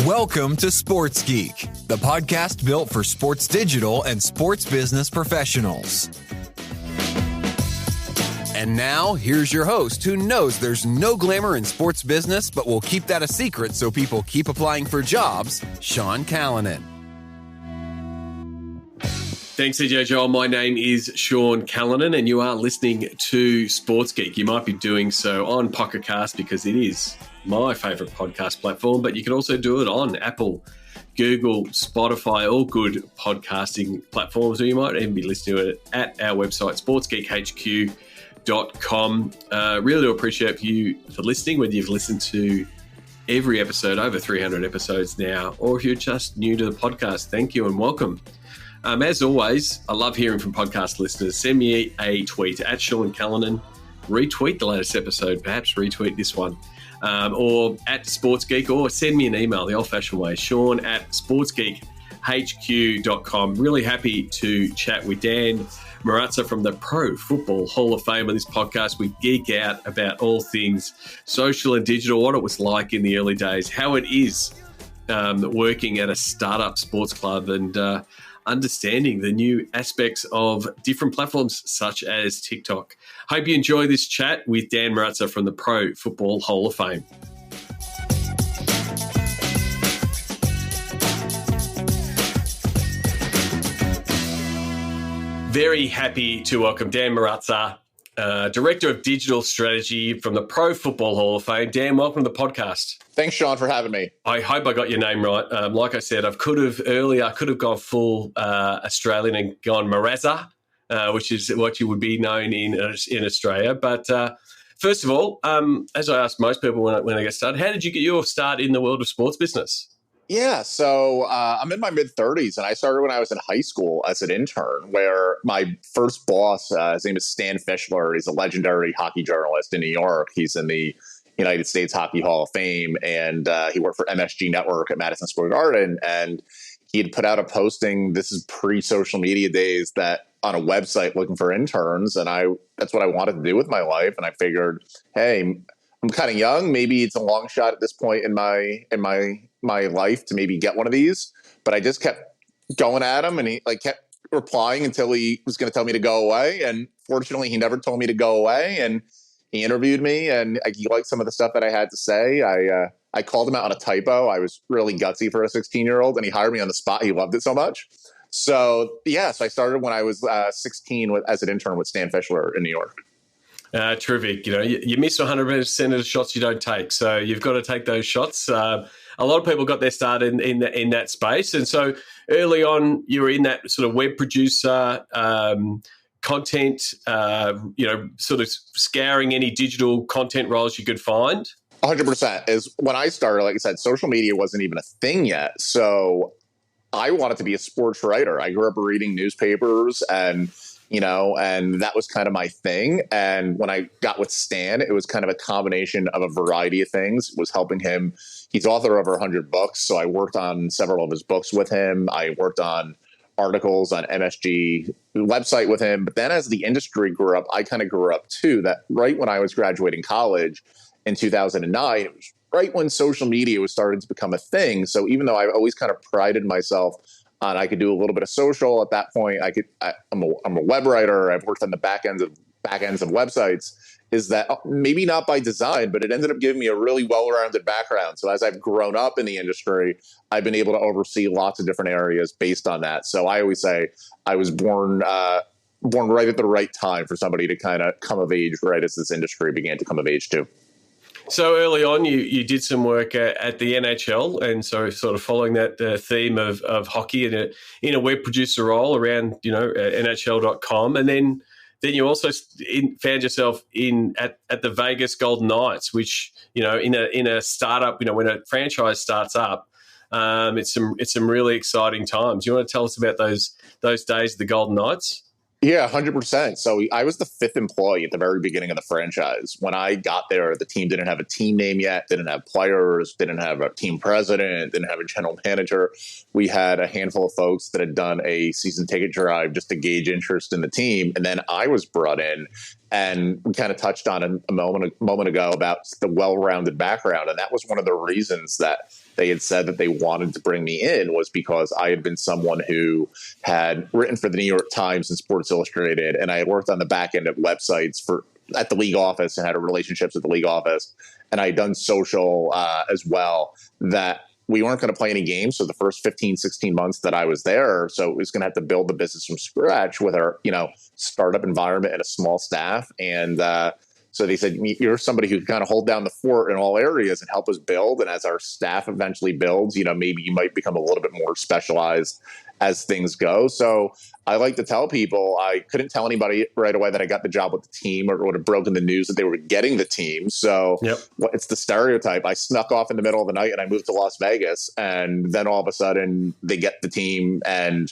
Welcome to Sports Geek, the podcast built for sports digital and sports business professionals. And now, here's your host who knows there's no glamour in sports business, but will keep that a secret so people keep applying for jobs, Sean Callanan. Thanks, CJ Joel. My name is Sean Callanan, and you are listening to Sports Geek. You might be doing so on Pocket Cast because it is my favourite podcast platform, but you can also do it on Apple, Google, Spotify, all good podcasting platforms, or you might even be listening to it at our website, sportsgeekhq.com. Really do appreciate you for listening, whether you've listened to every episode, over 300 episodes now, or if you're just new to the podcast. Thank you and welcome. As always, I love hearing from podcast listeners. Send me a tweet at Sean Callanan. Retweet the latest episode, perhaps retweet this one, or at Sports Geek, or send me an email the old-fashioned way, Sean at sportsgeekhq.com. Really happy to chat with Dan Marrazza from the Pro Football Hall of Fame on this podcast. We geek out about all things social and digital, what it was like in the early days, how it is working at a startup sports club, and understanding the new aspects of different platforms such as TikTok. Hope you enjoy this chat with Dan Marrazza from the Pro Football Hall of Fame. Very happy to welcome Dan Marrazza, Director of Digital Strategy from the Pro Football Hall of Fame. Dan, welcome to the podcast. Thanks, Sean, for having me. I hope I got your name right. Like I said, I could have gone full Australian and gone Marrazza, which is what you would be known in Australia. But first of all, as I ask most people when I get started, how did you get your start in the world of sports business? Yeah, so I'm in my mid-30s, and I started when I was in high school as an intern, where my first boss, his name is Stan Fischler. He's a legendary hockey journalist in New York. He's in the United States Hockey Hall of Fame, and he worked for MSG Network at Madison Square Garden, and he had put out a posting, this is pre-social media days, that on a website looking for interns, and that's what I wanted to do with my life, and I figured, hey, I'm kind of young, maybe it's a long shot at this point in my life to maybe get one of these, but I just kept going at him, and he kept replying until he was going to tell me to go away, and fortunately he never told me to go away, and he interviewed me, and he liked some of the stuff that I had to say. I called him out on a typo. I was really gutsy for a 16-year-old, and he hired me on the spot. He loved it so much. So I started when I was 16 as an intern with Stan Fischler in New York. Terrific. You miss 100% of the shots you don't take, so you've got to take those shots. A lot of people got their start in that space, and so early on, you were in that sort of web producer content, sort of scouring any digital content roles you could find. 100% is when I started. Like I said, social media wasn't even a thing yet, so I wanted to be a sports writer. I grew up reading newspapers, and that was kind of my thing. And when I got with Stan, it was kind of a combination of a variety of things. It was helping him. He's author of over 100 books, so I worked on several of his books with him. I worked on articles on MSG website with him. But then as the industry grew up, I kind of grew up too. That right when I was graduating college in 2009, it was right when social media was starting to become a thing. So even though I've always kind of prided myself on I could do a little bit of social at that point, I'm a web writer. I've worked on the back ends of websites. Is that maybe not by design, but it ended up giving me a really well-rounded background. So as I've grown up in the industry, I've been able to oversee lots of different areas based on that. So I always say I was born right at the right time for somebody to kind of come of age right as this industry began to come of age too. So early on, you did some work at the NHL, and so sort of following that theme of hockey in a web producer role around NHL.com, and then you also found yourself at the Vegas Golden Knights, which in a startup, when a franchise starts up, it's some really exciting times. You want to tell us about those days of the Golden Knights? Yeah, 100%. So I was the fifth employee at the very beginning of the franchise. When I got there, the team didn't have a team name yet, didn't have players, didn't have a team president, didn't have a general manager. We had a handful of folks that had done a season ticket drive just to gauge interest in the team. And then I was brought in And we kind of touched on a moment ago about the well-rounded background. And that was one of the reasons that they had said that they wanted to bring me in, was because I had been someone who had written for the New York Times and Sports Illustrated. And I had worked on the back end of websites at the league office and had relationships with the league office. And I had done social as well, that we weren't going to play any games for the first 15, 16 months that I was there. So it was going to have to build the business from scratch with our, startup environment and a small staff. And so they said, you're somebody who can kind of hold down the fort in all areas and help us build. And as our staff eventually builds, maybe you might become a little bit more specialized as things go. So I like to tell people, I couldn't tell anybody right away that I got the job with the team or would have broken the news that they were getting the team. So It's the stereotype. I snuck off in the middle of the night and I moved to Las Vegas, and then all of a sudden they get the team, and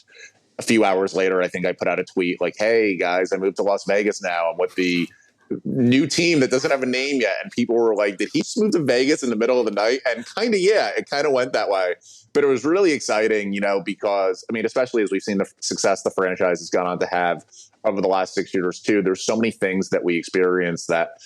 a few hours later, I think I put out a tweet like, hey guys, I moved to Las Vegas now. I'm with the new team that doesn't have a name yet. And people were like, did he just move to Vegas in the middle of the night? And it kind of went that way. But it was really exciting, because, especially as we've seen the success the franchise has gone on to have over the last 6 years too, there's so many things that we experience that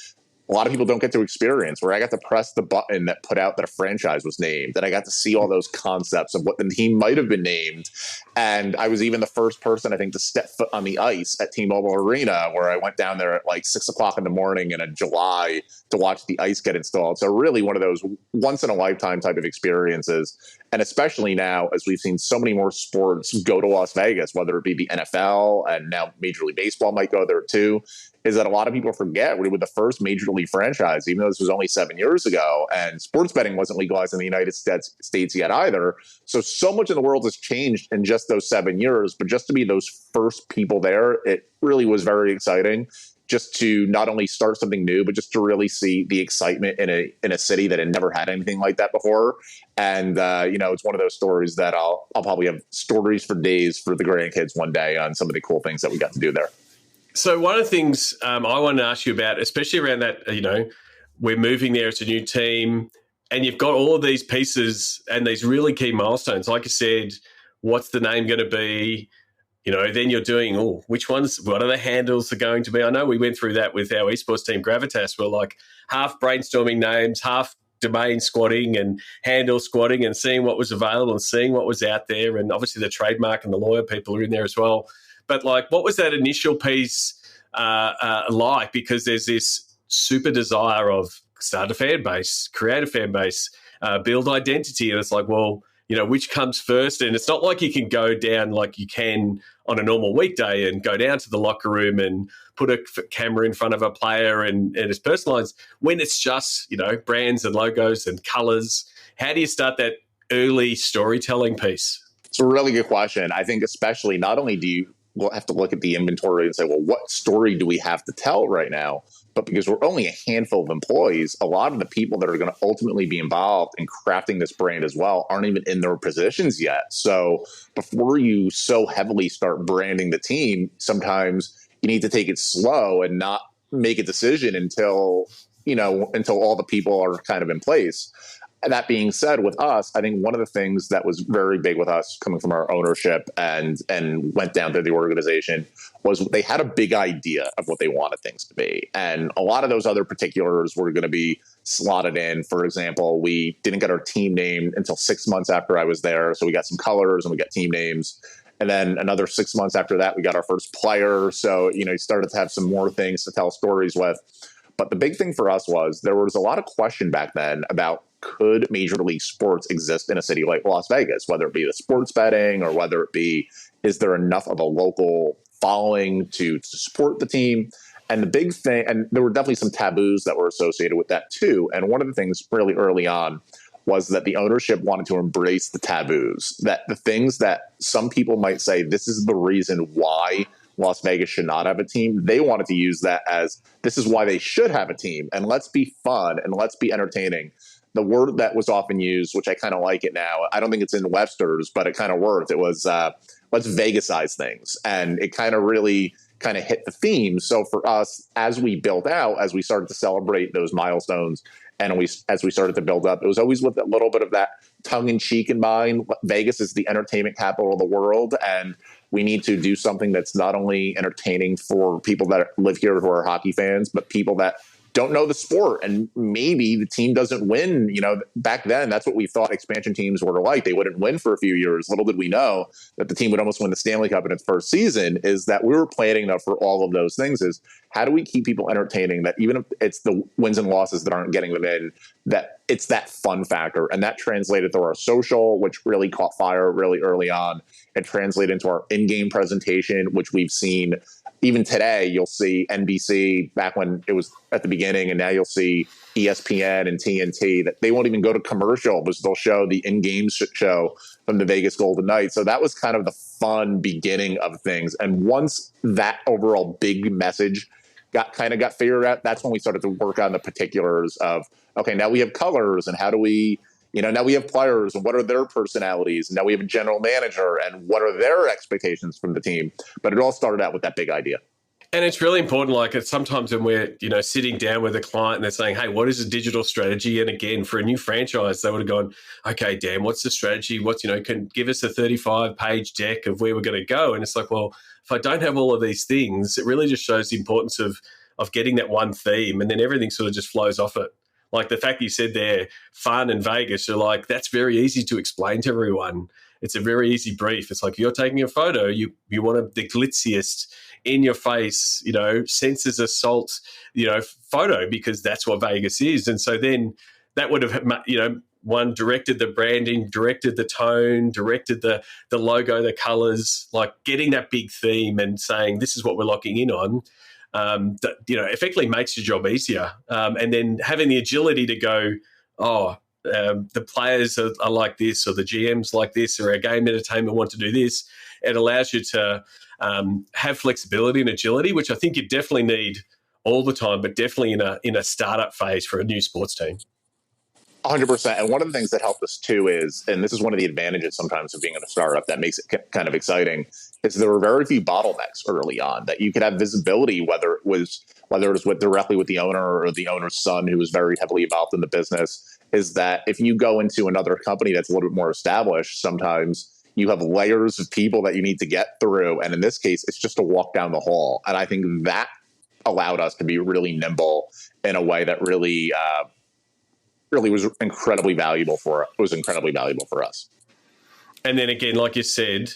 a lot of people don't get to experience, where I got to press the button that put out that a franchise was named, and I got to see all those concepts of what the team might have been named. And I was even the first person, I think, to step foot on the ice at T-Mobile Arena, where I went down there at like 6 o'clock in the morning in July to watch the ice get installed. So really one of those once in a lifetime type of experiences. And especially now, as we've seen so many more sports go to Las Vegas, whether it be the NFL and now Major League Baseball might go there too, is that a lot of people forget we were the first Major League franchise, even though this was only 7 years ago, and sports betting wasn't legalized in the United States yet either. So much in the world has changed in just those 7 years. But just to be those first people there, it really was very exciting, just to not only start something new, but just to really see the excitement in a city that had never had anything like that before. And it's one of those stories that I'll probably have stories for days for the grandkids one day on some of the cool things that we got to do there. So one of the things I wanted to ask you about, especially around that, we're moving there as a new team, and you've got all of these pieces and these really key milestones. Like I said, what's the name going to be? Then you're doing, what are the handles are going to be? I know we went through that with our esports team, Gravitas. We're like half brainstorming names, half domain squatting and handle squatting and seeing what was available and seeing what was out there. And obviously the trademark and the lawyer people are in there as well. But what was that initial piece like? Because there's this super desire of start a fan base, create a fan base, build identity. And it's like, which comes first? And it's not like you can go down like you can on a normal weekday and go down to the locker room and put a camera in front of a player and it's personalized. When it's just, brands and logos and colors, how do you start that early storytelling piece? It's a really good question. I think especially not only we'll have to look at the inventory and say, well, what story do we have to tell right now? But because we're only a handful of employees, a lot of the people that are going to ultimately be involved in crafting this brand as well aren't even in their positions yet. So before you so heavily start branding the team, sometimes you need to take it slow and not make a decision until all the people are kind of in place. That being said, with us, I think one of the things that was very big with us coming from our ownership and went down through the organization was they had a big idea of what they wanted things to be. And a lot of those other particulars were going to be slotted in. For example, we didn't get our team name until 6 months after I was there. So we got some colors and we got team names. And then another 6 months after that, we got our first player. So, you started to have some more things to tell stories with. But the big thing for us was there was a lot of question back then about, could Major League Sports exist in a city like Las Vegas, whether it be the sports betting or whether it be, is there enough of a local following to support the team? And the big thing, and there were definitely some taboos that were associated with that too. And one of the things really early on was that the ownership wanted to embrace the taboos, that the things that some people might say, this is the reason why Las Vegas should not have a team. They wanted to use that as, this is why they should have a team. And let's be fun and let's be entertaining. The word that was often used, which I kind of like it now, I don't think it's in Webster's, but it kind of worked. It was, let's Vegasize things. And it kind of really hit the theme. So for us, as we built out, as we started to celebrate those milestones And as we started to build up, it was always with a little bit of that tongue in cheek in mind. Vegas is the entertainment capital of the world, and we need to do something that's not only entertaining for people that live here who are hockey fans, but people that don't know the sport. And maybe the team doesn't win. Back then, that's what we thought expansion teams were like. They wouldn't win for a few years. Little did we know that the team would almost win the Stanley Cup in its first season. Is that we were planning for all of those things. Is how do we keep people entertaining, that even if it's the wins and losses that aren't getting them in, that it's that fun factor. And that translated through our social, which really caught fire really early on. It translated into our in-game presentation, which we've seen even today. You'll see NBC back when it was at the beginning, and now you'll see ESPN and TNT, that they won't even go to commercial because they'll show the in-game show from the Vegas Golden Knights. So that was kind of the fun beginning of things. And once that overall big message got figured out, that's when we started to work on the particulars of, okay, now we have colors, and how do we, now we have players, and what are their personalities? And now we have a general manager, and what are their expectations from the team? But it all started out with that big idea. And it's really important, like sometimes when we're, sitting down with a client and they're saying, hey, what is a digital strategy? And again, for a new franchise, they would have gone, okay, Dan, what's the strategy? Can give us a 35-page deck of where we're going to go. And it's like, well, if I don't have all of these things, it really just shows the importance of getting that one theme, and then everything sort of just flows off it. Like the fact that you said there, fun in Vegas, you're like, that's very easy to explain to everyone. It's a very easy brief. It's like, you're taking a photo, you want the glitziest, in your face, senses assault, photo, because that's what Vegas is. And so then that would have, one, directed the branding, directed the tone, directed the logo, the colors, like getting that big theme and saying, this is what we're locking in on. That effectively makes your job easier, and then having the agility to go, the players are like this, or the GMs like this, or our game entertainment want to do this. It allows you to have flexibility and agility, which I think you definitely need all the time, but definitely in a startup phase for a new sports team. 100%. And one of the things that helped us too is, and this is one of the advantages sometimes of being in a startup that makes it kind of exciting, is there were very few bottlenecks early on, that you could have visibility, whether it was directly with the owner or the owner's son, who was very heavily involved in the business. Is that if you go into another company that's a little bit more established, sometimes you have layers of people that you need to get through. And in this case, it's just a walk down the hall. And I think that allowed us to be really nimble in a way that really was incredibly valuable for us. And then again, like you said,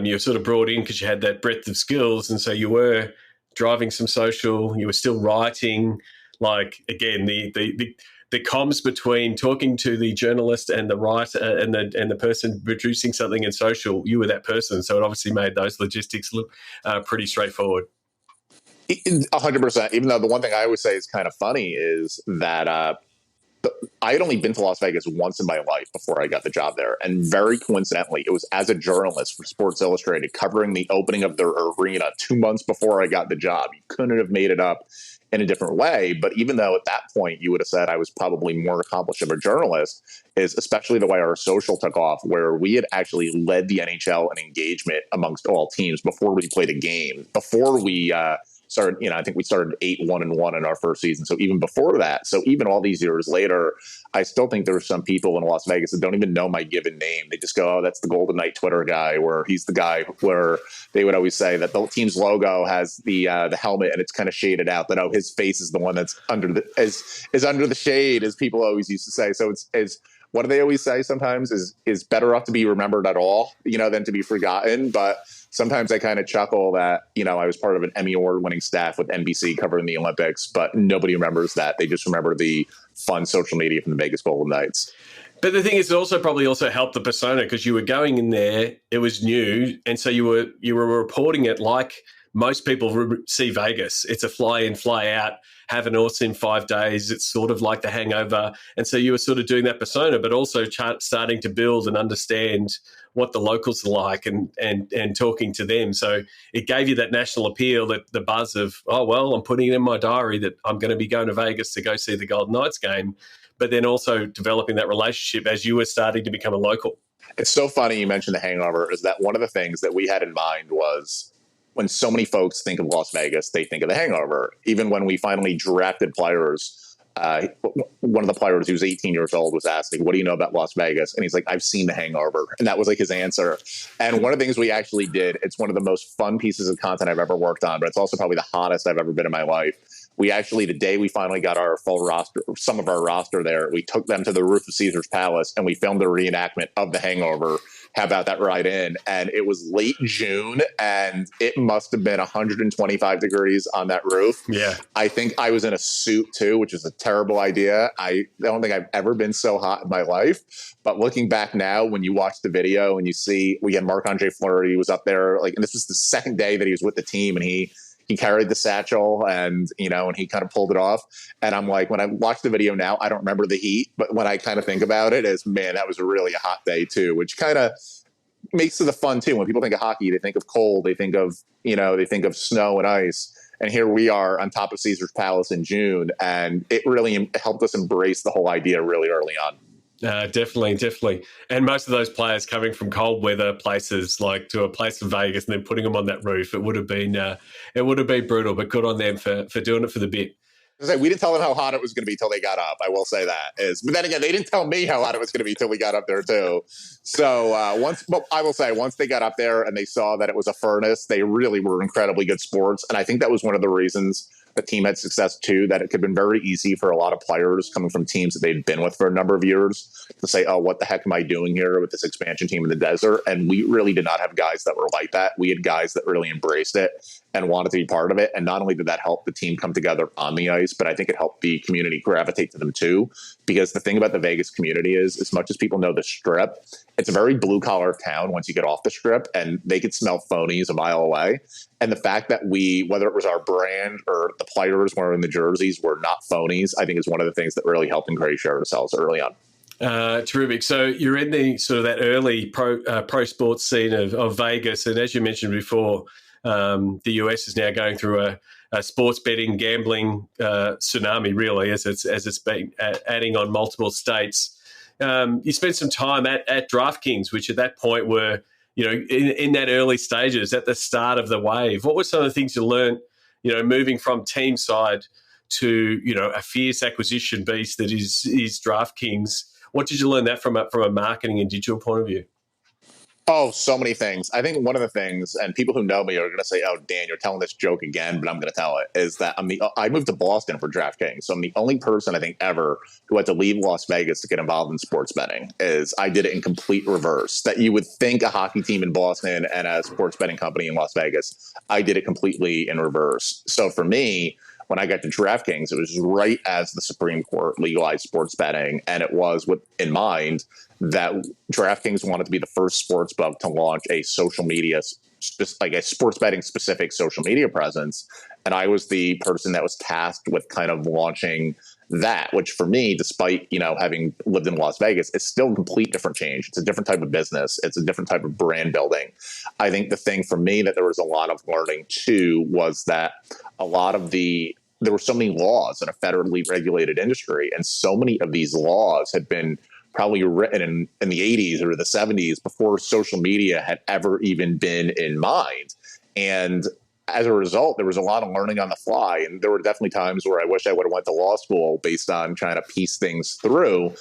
you were sort of brought in because you had that breadth of skills. And so you were driving some social, you were still writing, like, again, the comms between talking to the journalist and the writer and the person producing something in social, you were that person. So it obviously made those logistics look pretty straightforward. 100%. Even though the one thing I always say is kind of funny is that I had only been to Las Vegas once in my life before I got the job there. And very coincidentally, it was as a journalist for Sports Illustrated covering the opening of their arena 2 months before I got the job. You couldn't have made it up in a different way. But even though at that point you would have said I was probably more accomplished of a journalist, is especially the way our social took off, where we had actually led the NHL in engagement amongst all teams before we played a game, before we started, I think we started 8-1-1 in our first season. So even before that, so even all these years later, I still think there's some people in Las Vegas that don't even know my given name. They just go, oh, that's the Golden Knight Twitter guy, where he's the guy where they would always say that the team's logo has the helmet and it's kind of shaded out, that, oh, his face is the one that's under the shade, as people always used to say. So it's what do they always say sometimes is better off to be remembered at all, than to be forgotten. But sometimes I kind of chuckle that, I was part of an Emmy Award-winning staff with NBC covering the Olympics, but nobody remembers that. They just remember the fun social media from the Vegas Golden Knights. But the thing is, it also probably helped the persona, because you were going in there, it was new, and so you were reporting it like most people see Vegas. It's a fly in, fly out, have an awesome 5 days. It's sort of like The Hangover. And so you were sort of doing that persona, but also starting to build and understand what the locals are like and talking to them. So it gave you that national appeal, that the buzz of, oh, well, I'm putting it in my diary that I'm going to be going to Vegas to go see the Golden Knights game, but then also developing that relationship as you were starting to become a local. It's so funny you mentioned The Hangover, is that one of the things that we had in mind was, when so many folks think of Las Vegas, they think of The Hangover. Even when we finally drafted players one of the players who was 18 years old was asking, what do you know about Las Vegas? And he's like, I've seen The Hangover. And that was like his answer. And one of the things we actually did, it's one of the most fun pieces of content I've ever worked on, but it's also probably the hottest I've ever been in my life. We actually, the day we finally got our full roster, some of our roster there, we took them to the roof of Caesar's Palace and we filmed a reenactment of The Hangover. How about that ride in? And it was late June and it must have been 125 degrees on that roof. Yeah. I think I was in a suit too, which is a terrible idea. I don't think I've ever been so hot in my life. But looking back now, when you watch the video and you see, we had Marc-Andre Fleury was up there, like, and this was the second day that he was with the team, and he carried the satchel and he kind of pulled it off. And I'm like, when I watch the video now, I don't remember the heat, but when I kind of think about it as, man, that was really a hot day too, which kind of makes it the fun too. When people think of hockey, they think of cold, they think of snow and ice. And here we are on top of Caesar's Palace in June. And it really helped us embrace the whole idea really early on. Definitely. And most of those players coming from cold weather places, like to a place in Vegas and then putting them on that roof, it would have been brutal, but good on them for doing it for the bit. We didn't tell them how hot it was going to be till they got up. I will say that but then again, they didn't tell me how hot it was going to be till we got up there too. So once they got up there and they saw that it was a furnace, they really were incredibly good sports. And I think that was one of the reasons the team had success too, that it could have been very easy for a lot of players coming from teams that they'd been with for a number of years to say, oh, what the heck am I doing here with this expansion team in the desert? And we really did not have guys that were like that. We had guys that really embraced it and wanted to be part of it. And not only did that help the team come together on the ice, but I think it helped the community gravitate to them too. Because the thing about the Vegas community is, as much as people know the Strip, it's a very blue collar town once you get off the Strip, and they could smell phonies a mile away. And the fact that whether it was our brand or the players wearing the jerseys, were not phonies, I think is one of the things that really helped encourage ourselves early on. Terrific. So you're in the sort of that early pro sports scene of Vegas. And as you mentioned before, the US is now going through a sports betting, gambling tsunami, really, as it's been adding on multiple states. You spent some time at DraftKings, which at that point were, in that early stages, at the start of the wave. What were some of the things you learned, moving from team side to, a fierce acquisition beast that is DraftKings? What did you learn that from a marketing and digital point of view? Oh, so many things. I think one of the things, and people who know me are going to say, oh, Dan, you're telling this joke again, but I'm going to tell it, is that I moved to Boston for DraftKings. So I'm the only person I think ever who had to leave Las Vegas to get involved in sports betting. I did it in complete reverse. That you would think a hockey team in Boston and a sports betting company in Las Vegas, I did it completely in reverse. So for me, when I got to DraftKings, it was right as the Supreme Court legalized sports betting. And it was in mind that DraftKings wanted to be the first sports book to launch a social media, like a sports betting specific social media presence. And I was the person that was tasked with kind of launching that, which for me, despite, having lived in Las Vegas, it's still a complete different change. It's a different type of business. It's a different type of brand building. I think the thing for me that there was a lot of learning too was that there were so many laws in a federally regulated industry, and so many of these laws had been probably written in the 80s or the 70s before social media had ever even been in mind. And as a result, there was a lot of learning on the fly. And there were definitely times where I wish I would have went to law school based on trying to piece things through,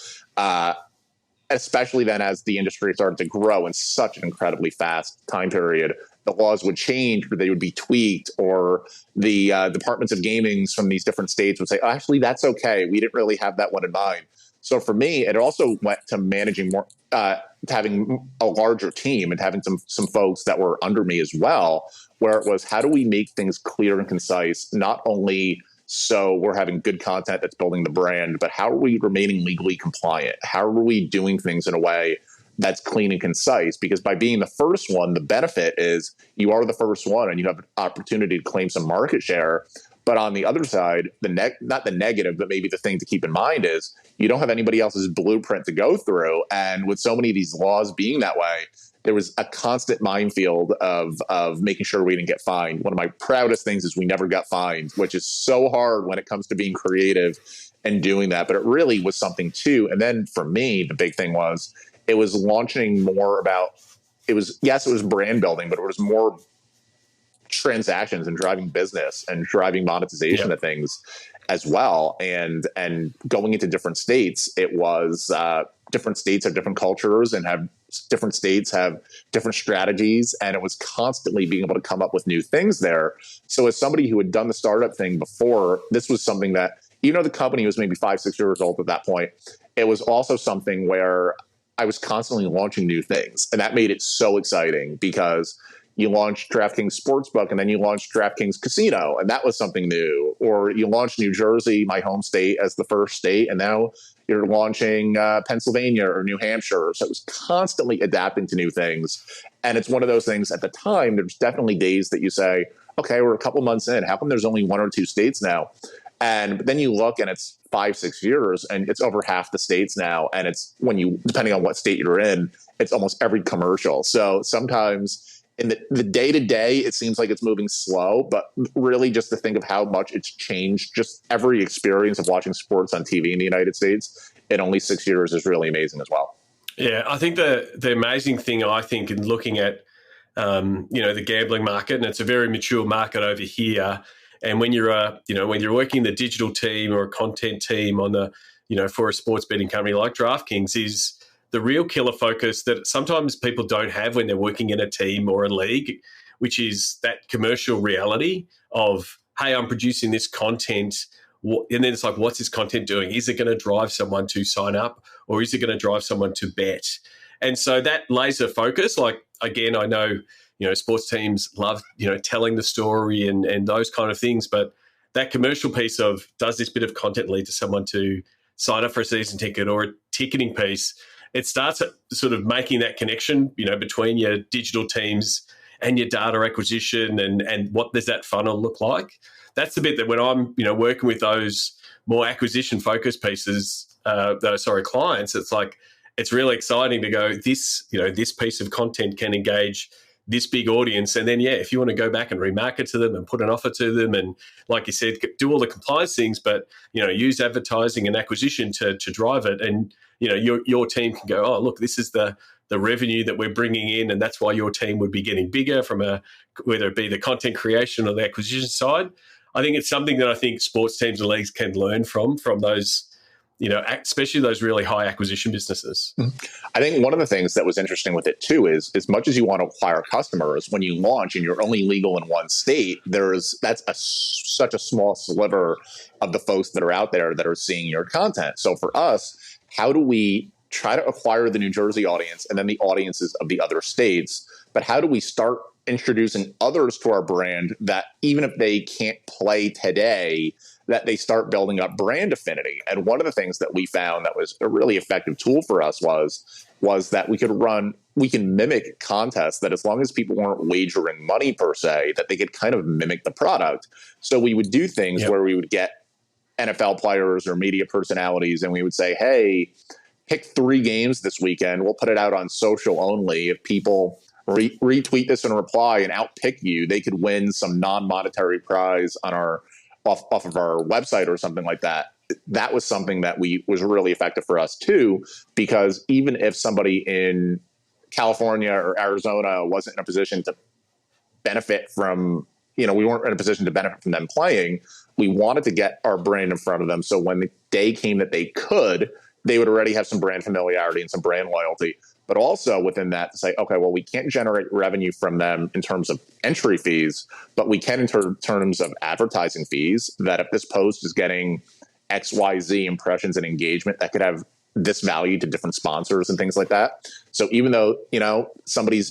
especially then as the industry started to grow in such an incredibly fast time period. The laws would change, but they would be tweaked, or the departments of gaming from these different states would say, oh, actually, that's okay. We didn't really have that one in mind. So for me, it also went to managing more, to having a larger team and having some folks that were under me as well, where it was, how do we make things clear and concise, not only so we're having good content that's building the brand, but how are we remaining legally compliant? How are we doing things in a way that's clean and concise? Because by being the first one, the benefit is you are the first one and you have an opportunity to claim some market share. But on the other side, not the negative, but maybe the thing to keep in mind is you don't have anybody else's blueprint to go through. And with so many of these laws being that way, there was a constant minefield of making sure we didn't get fined. One of my proudest things is we never got fined, which is so hard when it comes to being creative and doing that. But it really was something too. And then for me, the big thing was it was launching more about, it was brand building, but it was more transactions and driving business and driving monetization of things. as well. And going into different states, it was different states have different cultures and have different states have different strategies. And it was constantly being able to come up with new things there. So as somebody who had done the startup thing before, this was something that, even though the company was maybe 5-6 years old at that point, it was also something where I was constantly launching new things. And that made it so exciting because you launched DraftKings Sportsbook and then you launched DraftKings Casino, and that was something new. Or you launched New Jersey, my home state, as the first state, and now you're launching Pennsylvania or New Hampshire. So it was constantly adapting to new things. And it's one of those things at the time, there's definitely days that you say, okay, we're a couple months in. How come there's only 1 or 2 states now? And then you look and it's 5-6 years and it's over half the states now. And it's when you, depending on what state you're in, it's almost every commercial. So sometimes in the day-to-day, it seems like it's moving slow, but really just to think of how much it's changed, just every experience of watching sports on TV in the United States in only 6 years is really amazing as well. Yeah, I think the amazing thing, I think, in looking at, the gambling market, and it's a very mature market over here. And when you're, when you're working the digital team or a content team on the, for a sports betting company like DraftKings, is the real killer focus that sometimes people don't have when they're working in a team or a league, which is that commercial reality of, hey, I'm producing this content. And then it's like, what's this content doing? Is it going to drive someone to sign up, or is it going to drive someone to bet? And so that laser focus, like, again, I know, sports teams love, telling the story and those kind of things. But that commercial piece of, does this bit of content lead to someone to sign up for a season ticket or a ticketing piece? It starts at sort of making that connection, between your digital teams and your data acquisition and what does that funnel look like? That's the bit that when I'm, working with those more acquisition focused pieces, clients, it's like, it's really exciting to go, this piece of content can engage this big audience. And then, if you want to go back and remarket to them and put an offer to them and, like you said, do all the compliance things, but, use advertising and acquisition to drive it. And, your team can go, oh, look, this is the revenue that we're bringing in. And that's why your team would be getting bigger from whether it be the content creation or the acquisition side. I think it's something that I think sports teams and leagues can learn from those, especially those really high acquisition businesses. I think one of the things that was interesting with it too is, as much as you want to acquire customers, when you launch and you're only legal in one state, that's such a small sliver of the folks that are out there that are seeing your content. So for us, how do we try to acquire the New Jersey audience and then the audiences of the other states? But how do we start introducing others to our brand that even if they can't play today, that they start building up brand affinity? And one of the things that we found that was a really effective tool for us was that we can mimic contests that, as long as people weren't wagering money per se, that they could kind of mimic the product. So we would do things where we would get NFL players or media personalities, and we would say, hey, pick 3 games this weekend. We'll put it out on social only. If people retweet this and reply and outpick you, they could win some non-monetary prize on off of our website or something like that. That was something that was really effective for us too, because even if somebody in California or Arizona wasn't in a position to benefit from, we weren't in a position to benefit from them playing, we wanted to get our brand in front of them. So when the day came that they would already have some brand familiarity and some brand loyalty. But also within that to say, okay, well, we can't generate revenue from them in terms of entry fees, but we can in terms of advertising fees, that if this post is getting XYZ impressions and engagement, that could have this value to different sponsors and things like that. So even though, somebody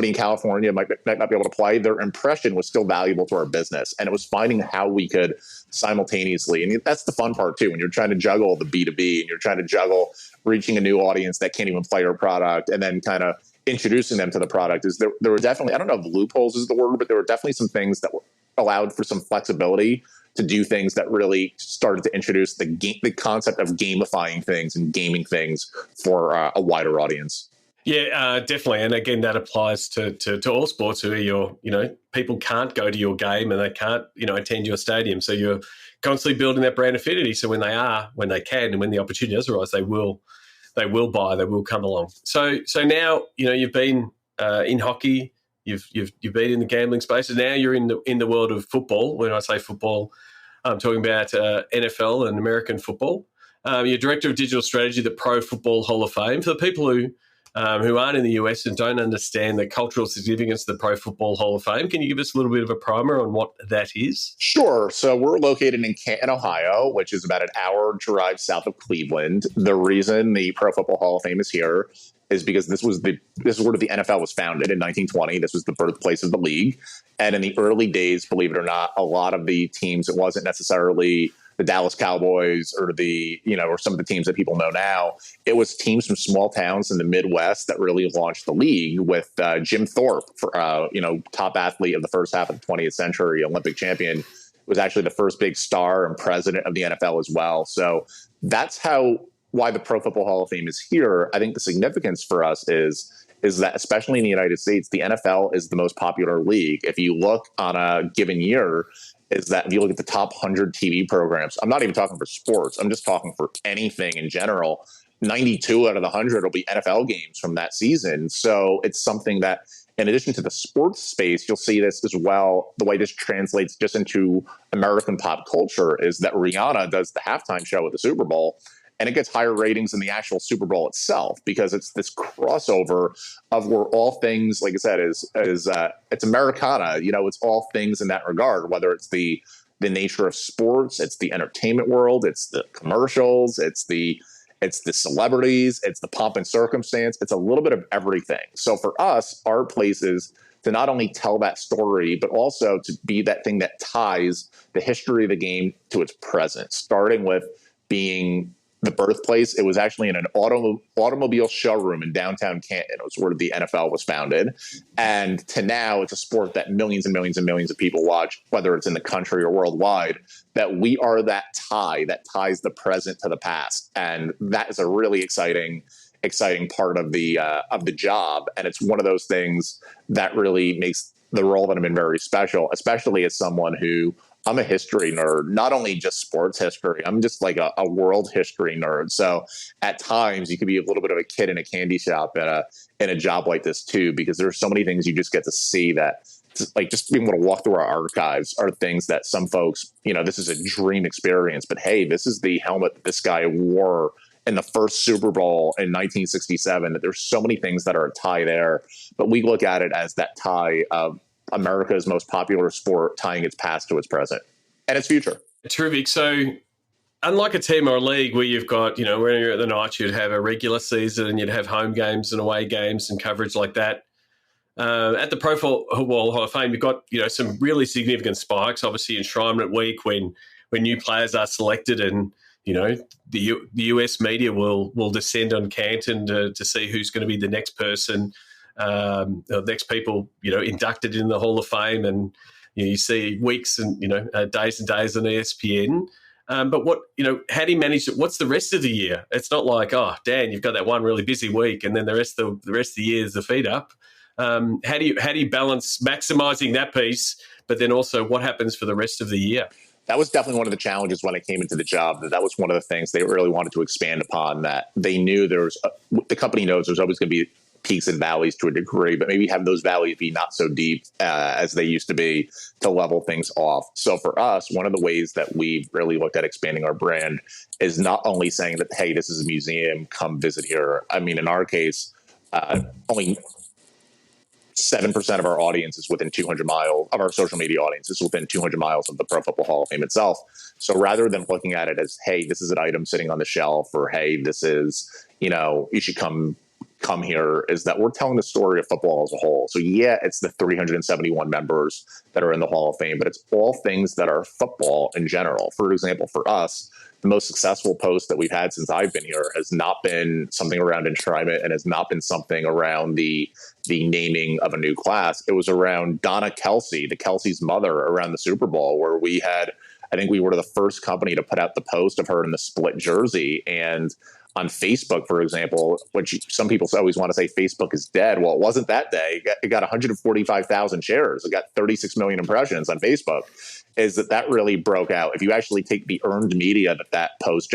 in California might not be able to play, their impression was still valuable to our business. And it was finding how we could simultaneously, and that's the fun part too, when you're trying to juggle the B2B and you're trying to juggle reaching a new audience that can't even play your product and then kind of introducing them to the product, is there were definitely, I don't know if loopholes is the word, but there were definitely some things that allowed for some flexibility to do things that really started to introduce the concept of gamifying things and gaming things for a wider audience. Yeah, definitely. And again, that applies to all sports where people can't go to your game and they can't, attend your stadium. So you're constantly building that brand affinity. So when they can, and when the opportunity does arise, they will buy, they will come along. So now, you've been in hockey, you've been in the gambling space, and now you're in the world of football. When I say football, I'm talking about NFL and American football. You're Director of Digital Strategy at the Pro Football Hall of Fame. For the people who aren't in the US and don't understand the cultural significance of the Pro Football Hall of Fame, can you give us a little bit of a primer on what that is? Sure. So we're located in Canton, Ohio, which is about an hour drive south of Cleveland. The reason the Pro Football Hall of Fame is here is because this is where the NFL was founded in 1920. This was the birthplace of the league. And in the early days, believe it or not, a lot of the teams, it wasn't necessarily the Dallas Cowboys or or some of the teams that people know now. It was teams from small towns in the Midwest that really launched the league with Jim Thorpe, top athlete of the first half of the 20th century, Olympic champion, was actually the first big star and president of the NFL as well. So that's why the Pro Football Hall of Fame is here. I think the significance for us is that, especially in the United States, the NFL is the most popular league. If you look on a given year, is that if you look at the top 100 TV programs, I'm not even talking for sports, I'm just talking for anything in general, 92 out of the 100 will be NFL games from that season. So it's something that, in addition to the sports space, you'll see this as well. The way this translates just into American pop culture is that Rihanna does the halftime show at the Super Bowl, and it gets higher ratings than the actual Super Bowl itself because it's this crossover of where all things, like I said, it's Americana. It's all things in that regard, whether it's the nature of sports, it's the entertainment world, it's the commercials, it's the celebrities, it's the pomp and circumstance. It's a little bit of everything. So for us, our place is to not only tell that story, but also to be that thing that ties the history of the game to its present, starting with being the birthplace. It was actually in an automobile showroom in downtown Canton. It was where the NFL was founded. And to now, it's a sport that millions and millions and millions of people watch, whether it's in the country or worldwide, that we are that tie that ties the present to the past. And that is a really exciting part of the job. And it's one of those things that really makes the role that I'm in very special, especially as someone who, I'm a history nerd, not only just sports history. I'm just like a world history nerd. So at times you can be a little bit of a kid in a candy shop in a job like this too, because there's so many things you just get to see that, like, just being able to walk through our archives are things that some folks, this is a dream experience. But hey, this is the helmet that this guy wore in the first Super Bowl in 1967. That there's so many things that are a tie there, but we look at it as that tie of America's most popular sport tying its past to its present and its future. Terrific. So unlike a team or a league where you've got, when you're at the night, you'd have a regular season and you'd have home games and away games and coverage like that. At the Pro Football Hall of Fame, you've got, some really significant spikes, obviously enshrinement week when new players are selected and, the US media will descend on Canton to see who's going to be the next person. The next people, inducted in the Hall of Fame, and you see weeks and days and days on ESPN. But how do you manage it? What's the rest of the year? It's not like, oh, Dan, you've got that one really busy week, and then the rest of the year is the feed up. How do you balance maximising that piece, but then also what happens for the rest of the year? That was definitely one of the challenges when I came into the job. That was one of the things they really wanted to expand upon. That they knew the company knows there's always going to be peaks and valleys to a degree, but maybe have those valleys be not so deep as they used to be to level things off. So for us, one of the ways that we've really looked at expanding our brand is not only saying that, hey, this is a museum, come visit here. I mean, in our case, only 7% of our audience is within 200 miles of our social media audience is within 200 miles of the Pro Football Hall of Fame itself. So rather than looking at it as, hey, this is an item sitting on the shelf, or hey, this is, you should come here, is that we're telling the story of football as a whole. So yeah, it's the 371 members that are in the Hall of Fame, but it's all things that are football in general. For example, for us, the most successful post that we've had since I've been here has not been something around enshrinement and has not been something around the naming of a new class. It was around Donna Kelsey, the Kelsey's mother, around the Super Bowl, where I think we were the first company to put out the post of her in the split jersey. And on Facebook, for example, which some people always want to say Facebook is dead. Well, it wasn't that day. It got 145,000 shares. It got 36 million impressions on Facebook. Is that really broke out? If you actually take the earned media that post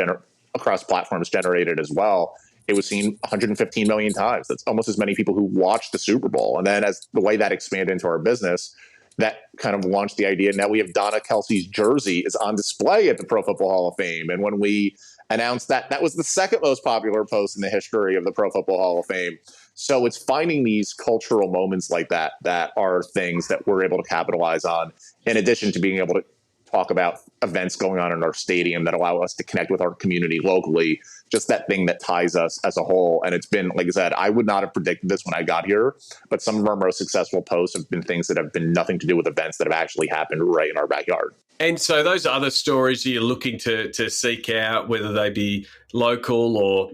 across platforms generated as well, it was seen 115 million times. That's almost as many people who watched the Super Bowl. And then as the way that expanded into our business, that kind of launched the idea. Now we have Donna Kelsey's jersey is on display at the Pro Football Hall of Fame. And when we announced that, that was the second most popular post in the history of the Pro Football Hall of Fame. So it's finding these cultural moments like that that are things that we're able to capitalize on, in addition to being able to talk about events going on in our stadium that allow us to connect with our community locally, just that thing that ties us as a whole. And it's been, like I said, I would not have predicted this when I got here, but some of our most successful posts have been things that have been nothing to do with events that have actually happened right in our backyard. And so those other stories you're looking to seek out, whether they be local or,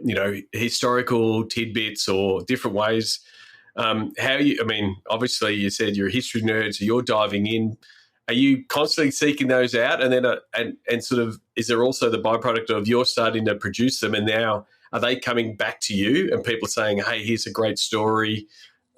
historical tidbits or different ways, obviously you said you're a history nerd, so you're diving in. Are you constantly seeking those out? And then, and sort of, is there also the byproduct of you're starting to produce them, and now are they coming back to you and people saying, hey, here's a great story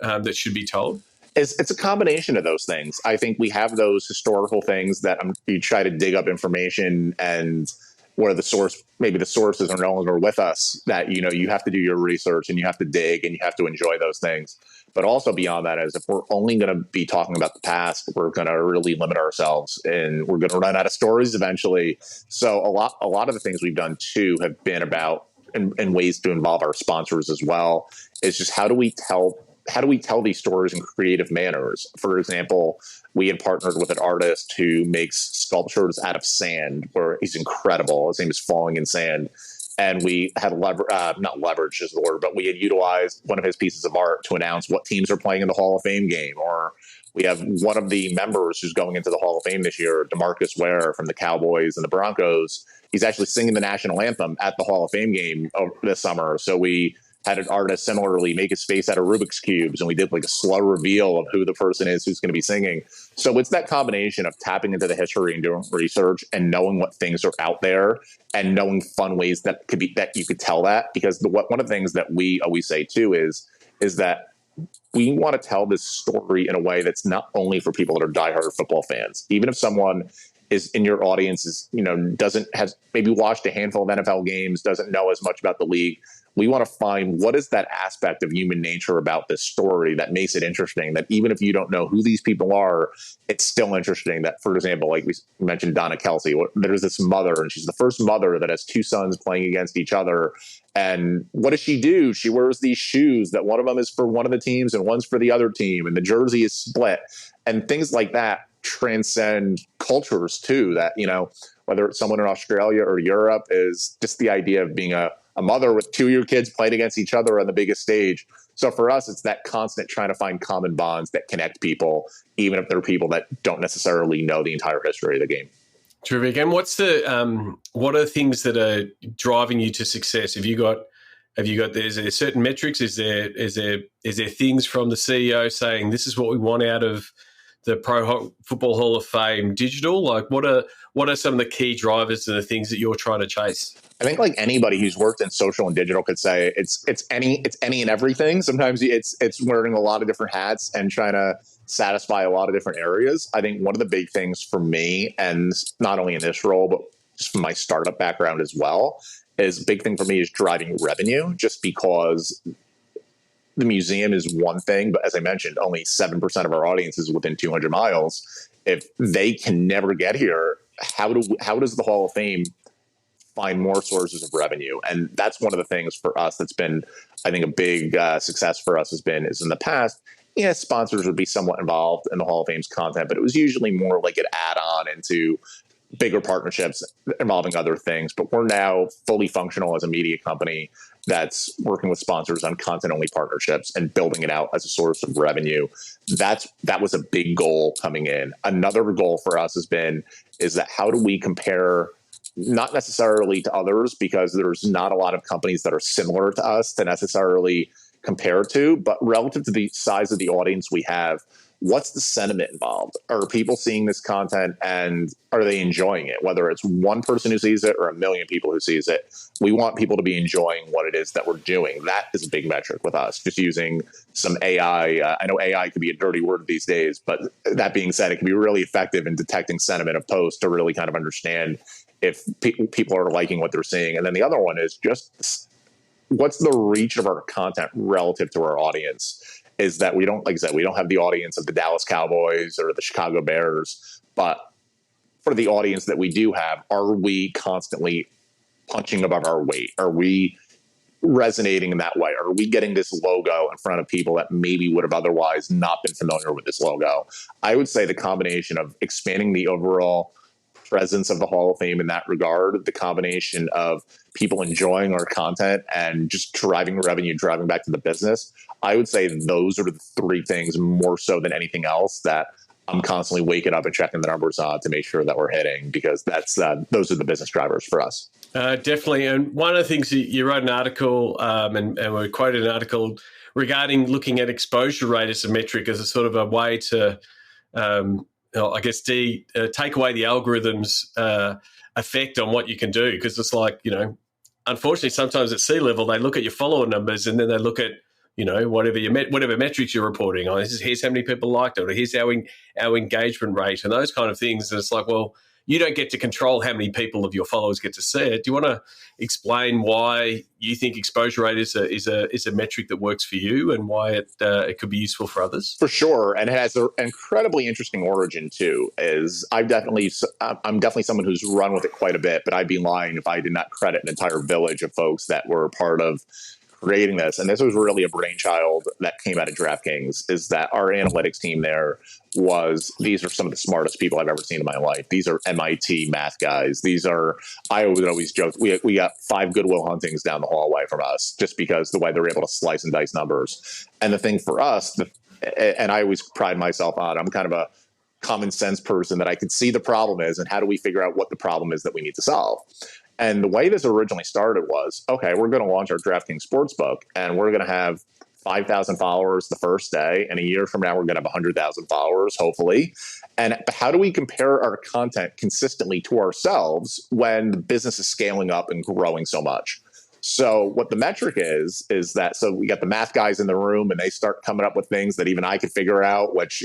that should be told? It's a combination of those things. I think we have those historical things that you try to dig up information, and where the sources are no longer with us, that, you have to do your research and you have to dig and you have to enjoy those things. But also beyond that is, if we're only going to be talking about the past, we're going to really limit ourselves, and we're going to run out of stories eventually. So a lot of the things we've done too have been about, in ways to involve our sponsors as well, is just how do we tell these stories in creative manners? For example, we had partnered with an artist who makes sculptures out of sand, where he's incredible. His name is Falling in Sand. And we had not leverage is the word, but we had utilized one of his pieces of art to announce what teams are playing in the Hall of Fame game. Or we have one of the members who's going into the Hall of Fame this year, DeMarcus Ware from the Cowboys and the Broncos. He's actually singing the national anthem at the Hall of Fame game this summer. So we had an artist similarly make his face out of Rubik's Cubes, and we did like a slow reveal of who the person is who's going to be singing. So it's that combination of tapping into the history and doing research and knowing what things are out there and knowing fun ways that you could tell that. Because one of the things that we always say too is that we want to tell this story in a way that's not only for people that are diehard football fans. Even if someone is in your audience has maybe watched a handful of NFL games, doesn't know as much about the league, we want to find what is that aspect of human nature about this story that makes it interesting, that even if you don't know who these people are, it's still interesting. That, for example, like we mentioned Donna Kelsey, there's this mother, and she's the first mother that has two sons playing against each other. And what does she do? She wears these shoes that one of them is for one of the teams and one's for the other team, and the jersey is split, and things like that transcend cultures too. That, whether it's someone in Australia or Europe, is just the idea of being a mother with two of your kids playing against each other on the biggest stage. So for us, it's that constant trying to find common bonds that connect people, even if they're people that don't necessarily know the entire history of the game. Terrific. And what are the things that are driving you to success? Is there certain metrics? Is there things from the CEO saying this is what we want out of the Pro Football Hall of Fame digital? Like, what are some of the key drivers and the things that you're trying to chase? I think, like anybody who's worked in social and digital could say, it's any and everything. Sometimes it's wearing a lot of different hats and trying to satisfy a lot of different areas. I think one of the big things for me, and not only in this role, but just from my startup background as well, is a big thing for me is driving revenue, just because the museum is one thing, but as I mentioned, only 7% of our audience is within 200 miles. If they can never get here, how does the Hall of Fame find more sources of revenue? And that's one of the things for us that's been, I think, a big success for us is in the past, sponsors would be somewhat involved in the Hall of Fame's content, but it was usually more like an add-on into bigger partnerships involving other things. But we're now fully functional as a media company that's working with sponsors on content-only partnerships and building it out as a source of revenue. That was a big goal coming in. Another goal for us is that how do we compare, not necessarily to others, because there's not a lot of companies that are similar to us to necessarily compare to, but relative to the size of the audience we have, what's the sentiment involved? Are people seeing this content and are they enjoying it? Whether it's one person who sees it or a million people who sees it, we want people to be enjoying what it is that we're doing. That is a big metric with us. Just using some AI. I know AI could be a dirty word these days, but that being said, it can be really effective in detecting sentiment of posts to really kind of understand if people are liking what they're seeing. And then the other one is just what's the reach of our content relative to our audience? is that we don't, like I said, we don't have the audience of the Dallas Cowboys or the Chicago Bears, but for the audience that we do have, are we constantly punching above our weight? Are we resonating in that way? Are we getting this logo in front of people that maybe would have otherwise not been familiar with this logo? I would say the combination of expanding the overall presence of the Hall of Fame in that regard, the combination of people enjoying our content and just driving revenue, driving back to the business, I would say those are the three things more so than anything else that I'm constantly waking up and checking the numbers on to make sure that we're hitting, because that's those are the business drivers for us. Definitely. And one of the things you wrote an article and we quoted an article regarding looking at exposure rate as a metric as a sort of a way to, I guess, take away the algorithm's effect on what you can do. Because it's like, unfortunately, sometimes at C-level, they look at your follower numbers and then they look at, whatever metrics you're reporting on. Here's how many people liked it, or here's our engagement rate, and those kind of things. And it's like, well, you don't get to control how many people of your followers get to see it. Do you want to explain why you think exposure rate is a metric that works for you, and why it could be useful for others? For sure, and it has an incredibly interesting origin too. I'm definitely someone who's run with it quite a bit, but I'd be lying if I did not credit an entire village of folks that were part of creating this. And this was really a brainchild that came out of DraftKings, is that our analytics team there these are some of the smartest people I've ever seen in my life. These are MIT math guys. I would always joke, we got 5 Goodwill Huntings down the hallway from us, just because the way they're able to slice and dice numbers. And the thing for us, and I always pride myself on, I'm kind of a common sense person, that I can see the problem is, and how do we figure out what the problem is that we need to solve. And the way this originally started was, okay, we're going to launch our DraftKings Sportsbook, and we're going to have 5,000 followers the first day, and a year from now, we're going to have 100,000 followers, hopefully. And how do we compare our content consistently to ourselves when the business is scaling up and growing so much? So what the metric is that, so we got the math guys in the room, and they start coming up with things that even I could figure out, which,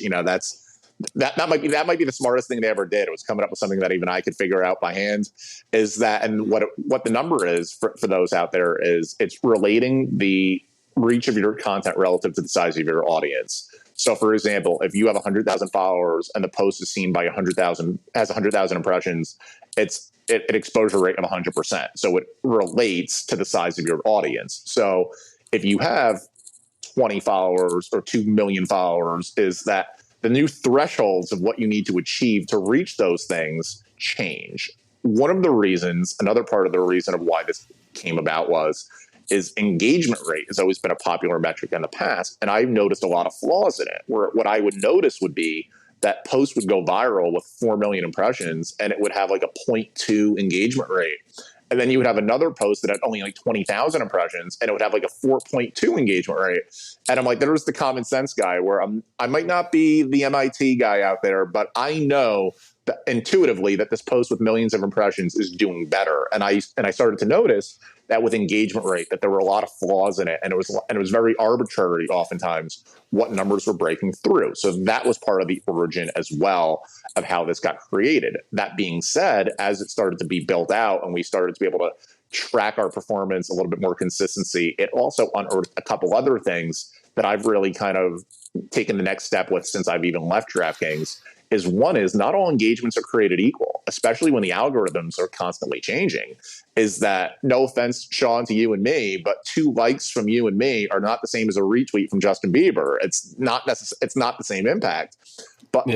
that might be the smartest thing they ever did. It was coming up with something that even I could figure out by hand. Is that, and what the number is for those out there is, it's relating the reach of your content relative to the size of your audience. So, for example, if you have 100,000 followers and the post is seen by 100,000 impressions, it's an exposure rate of 100%. So it relates to the size of your audience. So if you have 20 followers or 2 million followers, is that the new thresholds of what you need to achieve to reach those things change. Another part of the reason of why this came about is engagement rate has always been a popular metric in the past. And I've noticed a lot of flaws in it, where what I would notice would be that post would go viral with 4 million impressions, and it would have like a 0.2 engagement rate. And then you would have another post that had only like 20,000 impressions, and it would have like a 4.2 engagement rate. And I'm like, there's the common sense guy, where I might not be the MIT guy out there, but I know that intuitively that this post with millions of impressions is doing better. And I started to notice that with engagement rate, that there were a lot of flaws in it, and it was very arbitrary oftentimes what numbers were breaking through. So that was part of the origin as well of how this got created. That being said, as it started to be built out and we started to be able to track our performance a little bit more consistency, it also unearthed a couple other things that I've really kind of taken the next step with since I've even left DraftKings. One is not all engagements are created equal, especially when the algorithms are constantly changing. Is that, no offense, Sean, to you and me, but 2 likes from you and me are not the same as a retweet from Justin Bieber. It's not the same impact. But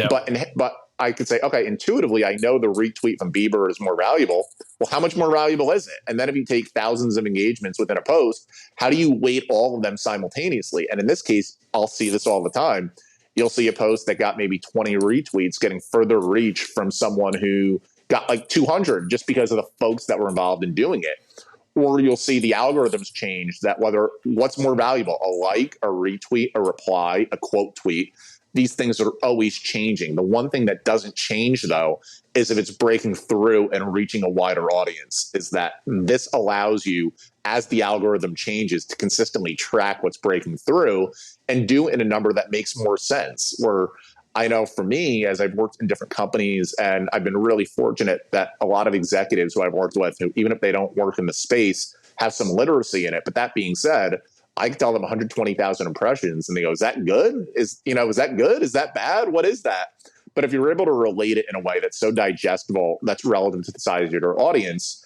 I could say, okay, intuitively, I know the retweet from Bieber is more valuable. Well, how much more valuable is it? And then if you take thousands of engagements within a post, how do you weight all of them simultaneously? And in this case, I'll see this all the time. You'll see a post that got maybe 20 retweets getting further reach from someone who got like 200 just because of the folks that were involved in doing it. Or you'll see the algorithms change that what's more valuable, a like, a retweet, a reply, a quote tweet. These things are always changing. The one thing that doesn't change, though, is if it's breaking through and reaching a wider audience, is that this allows you, as the algorithm changes, to consistently track what's breaking through and do it in a number that makes more sense. Where I know for me, as I've worked in different companies, and I've been really fortunate that a lot of executives who I've worked with, who, even if they don't work in the space, have some literacy in it. But that being said, I can tell them 120,000 impressions and they go, is that good? Is that good? Is that bad? What is that? But if you're able to relate it in a way that's so digestible, that's relevant to the size of your audience,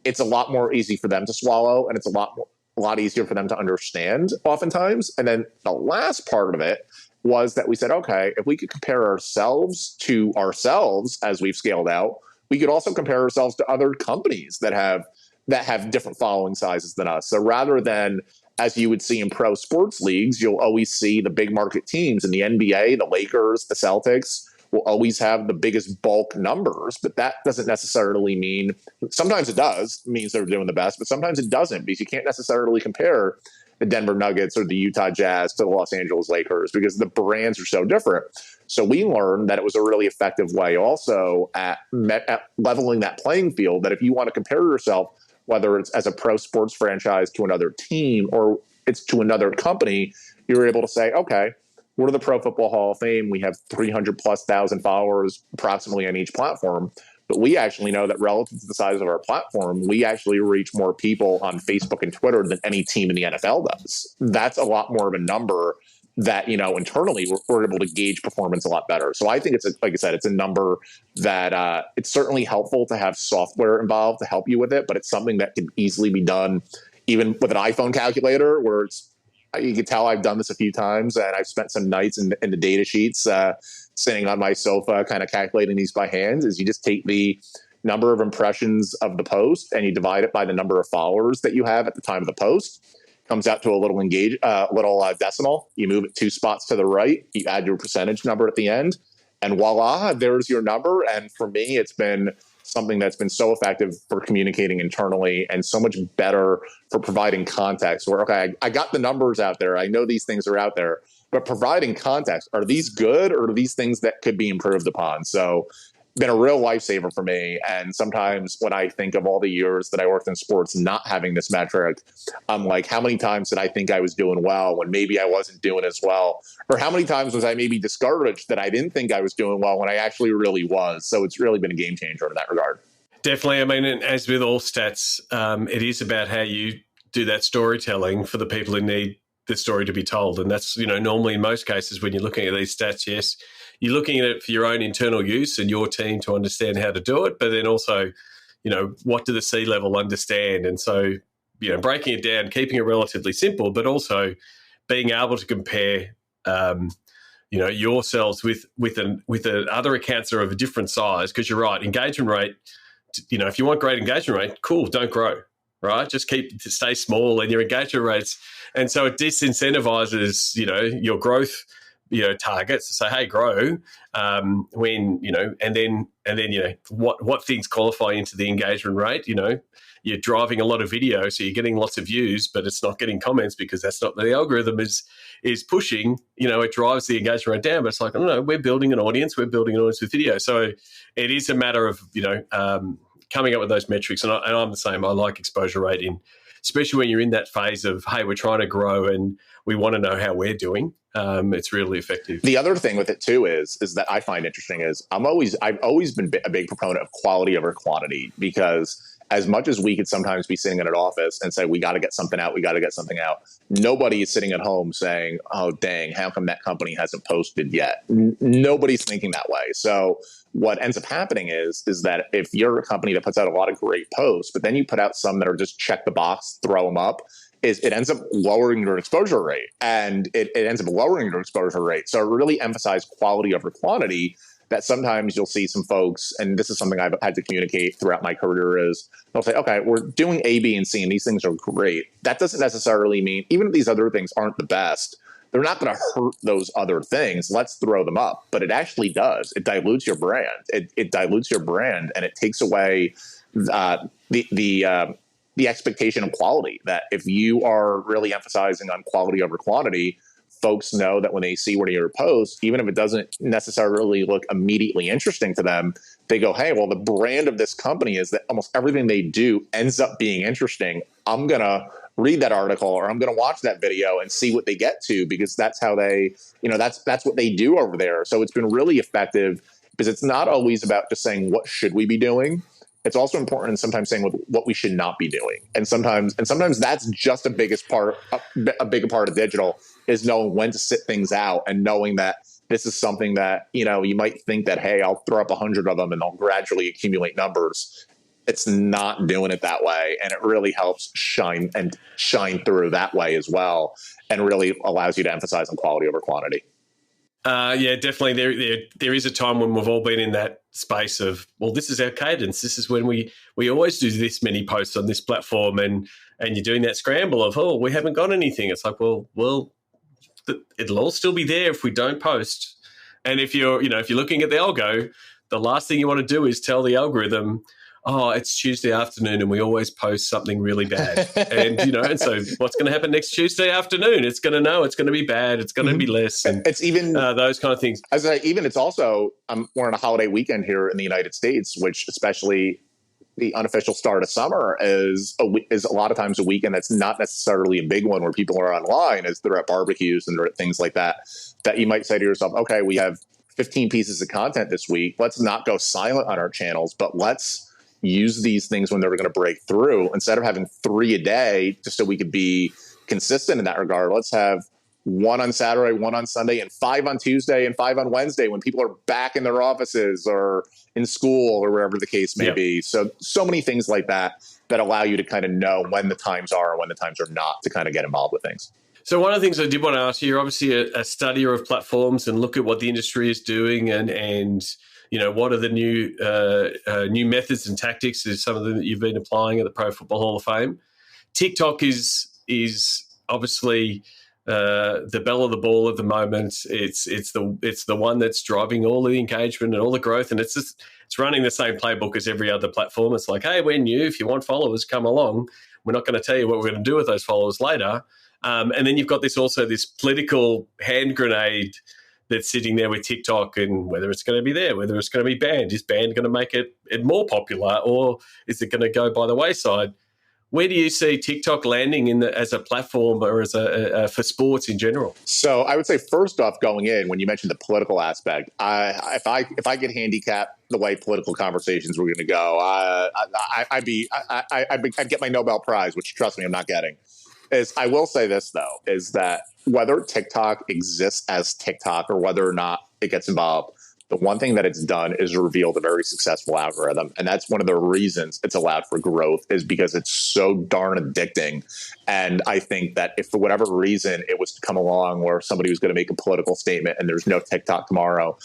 it's a lot more easy for them to swallow, and it's a lot easier for them to understand oftentimes. And then the last part of it was that we said, okay, if we could compare ourselves to ourselves as we've scaled out, we could also compare ourselves to other companies that have different following sizes than us. So rather than, as you would see in pro sports leagues, you'll always see the big market teams in the NBA, the Lakers, the Celtics will always have the biggest bulk numbers, but that doesn't necessarily mean, sometimes it does, means they're doing the best, but sometimes it doesn't, because you can't necessarily compare the Denver Nuggets or the Utah Jazz to the Los Angeles Lakers because the brands are so different. So we learned that it was a really effective way also at leveling that playing field, that if you want to compare yourself, whether it's as a pro sports franchise to another team or it's to another company, you're able to say, okay, we're the Pro Football Hall of Fame. We have 300,000+ followers approximately on each platform. But we actually know that relative to the size of our platform, we actually reach more people on Facebook and Twitter than any team in the NFL does. That's a lot more of a number that, internally we're able to gauge performance a lot better. So I think like I said, it's a number that it's certainly helpful to have software involved to help you with it, but it's something that can easily be done even with an iPhone calculator, where you can tell I've done this a few times, and I've spent some nights in the data sheets sitting on my sofa kind of calculating these by hand. Is you just take the number of impressions of the post and you divide it by the number of followers that you have at the time of the post. Comes out to a little decimal. You move it 2 spots to the right. You add your percentage number at the end, and voila, there's your number. And for me, it's been something that's been so effective for communicating internally and so much better for providing context where, okay, I got the numbers out there. I know these things are out there, but providing context, are these good or are these things that could be improved upon? So been a real lifesaver for me. And sometimes when I think of all the years that I worked in sports not having this metric, I'm like, how many times did I think I was doing well when maybe I wasn't doing as well? Or how many times was I maybe discouraged that I didn't think I was doing well when I actually really was? So it's really been a game changer in that regard. Definitely. I mean, as with all stats, it is about how you do that storytelling for the people who need the story to be told. And that's, normally in most cases when you're looking at these stats, yes, you're looking at it for your own internal use and your team to understand how to do it, but then also, what do the C-level understand? And so, breaking it down, keeping it relatively simple, but also being able to compare, yourselves with other accounts that are of a different size, because you're right, engagement rate, if you want great engagement rate, cool, don't grow, right? Just stay small and your engagement rates. And so it disincentivizes, your growth targets to say, hey, grow when, and then what things qualify into the engagement rate. You're driving a lot of video, so you're getting lots of views, but it's not getting comments because that's not the algorithm is pushing. It drives the engagement rate down, but it's like, no, we're building an audience. We're building an audience with video. So it is a matter of, coming up with those metrics. And I'm the same. I like exposure rate especially when you're in that phase of, hey, we're trying to grow and we want to know how we're doing. It's really effective. The other thing with it too is that I find interesting is I've always been a big proponent of quality over quantity, because as much as we could sometimes be sitting in an office and say, we got to get something out, nobody is sitting at home saying, oh, dang, how come that company hasn't posted yet? Nobody's thinking that way. So what ends up happening is that if you're a company that puts out a lot of great posts, but then you put out some that are just check the box, throw them up, it ends up lowering your exposure rate. And it ends up lowering your exposure rate. So it really emphasized quality over quantity, that sometimes you'll see some folks, and this is something I've had to communicate throughout my career, is they'll say, okay, we're doing A, B, and C, and these things are great. That doesn't necessarily mean, even if these other things aren't the best, they're not going to hurt those other things. Let's throw them up. But it actually does. It dilutes your brand. It dilutes your brand, and it takes away the expectation of quality, that if you are really emphasizing on quality over quantity, folks know that when they see one of your posts, even if it doesn't necessarily look immediately interesting to them, they go, hey, well, the brand of this company is that almost everything they do ends up being interesting. I'm going to read that article, or I'm going to watch that video and see what they get to, because that's how they, that's what they do over there. So it's been really effective, because it's not always about just saying, what should we be doing? it's also important in sometimes saying what we should not be doing. And sometimes that's just a bigger part of digital, is knowing when to sit things out and knowing that this is something that, you might think that, hey, I'll throw up 100 of them and I'll gradually accumulate numbers. It's not doing it that way. And it really helps shine through that way as well, and really allows you to emphasize on quality over quantity. Yeah, definitely. There is a time when we've all been in that space of, well, this is our cadence. This is when we always do this many posts on this platform, and you're doing that scramble of, oh, we haven't got anything. It's like, well, it'll all still be there if we don't post. And if you're looking at the algo, the last thing you want to do is tell the algorithm, oh, it's Tuesday afternoon and we always post something really bad. and so what's going to happen next Tuesday afternoon? It's going to know it's going to be bad. It's going to be less. And it's even those kind of things. It's also, we're on a holiday weekend here in the United States, which especially the unofficial start of summer is a lot of times a weekend that's not necessarily a big one where people are online, as they're at barbecues and things like that you might say to yourself, okay, we have 15 pieces of content this week. Let's not go silent on our channels, but let's use these things when they're going to break through. Instead of having 3 a day, just so we could be consistent in that regard, let's have 1 on Saturday, 1 on Sunday, and 5 on Tuesday, and 5 on Wednesday when people are back in their offices or in school or wherever the case may be. So many things like that allow you to kind of know when the times are and when the times are not to kind of get involved with things. So one of the things I did want to ask you, you're obviously a studier of platforms and look at what the industry is doing and what are the new methods and tactics is some of them that you've been applying at the Pro Football Hall of Fame. TikTok is obviously the belle of the ball at the moment. It's the one that's driving all the engagement and all the growth, and it's running the same playbook as every other platform. It's like, hey, we're new. If you want followers, come along. We're not going to tell you what we're going to do with those followers later. And then you've got this political hand grenade that's sitting there with TikTok, and whether it's going to be there, whether it's going to be banned. Is banned going to make it more popular, or is it going to go by the wayside? Where do you see TikTok landing as a platform or as for sports in general? So I would say, first off, going in, when you mentioned the political aspect, if I could handicap the way political conversations were going to go, I'd get my Nobel Prize, which, trust me, I'm not getting. I will say this, though, is that whether TikTok exists as TikTok or whether or not it gets involved, the one thing that it's done is revealed a very successful algorithm. And that's one of the reasons it's allowed for growth, is because it's so darn addicting. And I think that if for whatever reason it was to come along where somebody was going to make a political statement and there's no TikTok tomorrow,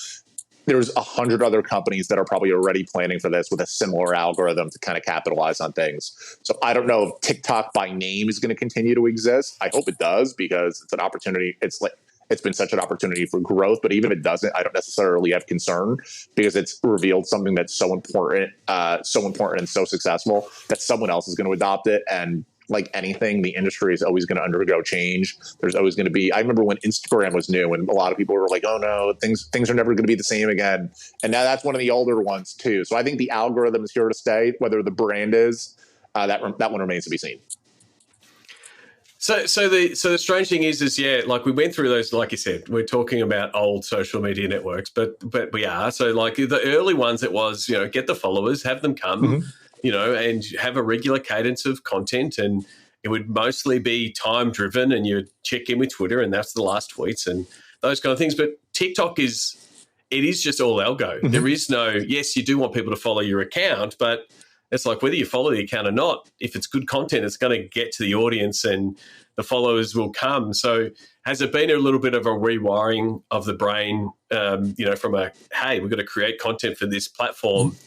there's 100 other companies that are probably already planning for this with a similar algorithm to kind of capitalize on things. So I don't know if TikTok by name is going to continue to exist. I hope it does, because it's an opportunity. It's been such an opportunity for growth. But even if it doesn't, I don't necessarily have concern, because it's revealed something that's so important and so successful that someone else is going to adopt it. And like anything, the industry is always going to undergo change. There's always going to be, I remember when Instagram was new and a lot of people were like, oh no, things are never going to be the same again. And now that's one of the older ones too. So I think the algorithm is here to stay. Whether the brand is, that one remains to be seen. So the strange thing is like we went through those, like you said, we're talking about old social media networks, but we are. So like the early ones, it was, get the followers, have them come, and have a regular cadence of content, and it would mostly be time driven, and you'd check in with Twitter and that's the last tweets and those kind of things. But TikTok is just all algo. Mm-hmm. There is no, yes, you do want people to follow your account, but it's like whether you follow the account or not, if it's good content, it's going to get to the audience and the followers will come. So has it been a little bit of a rewiring of the brain, from hey, we've got to create content for this platform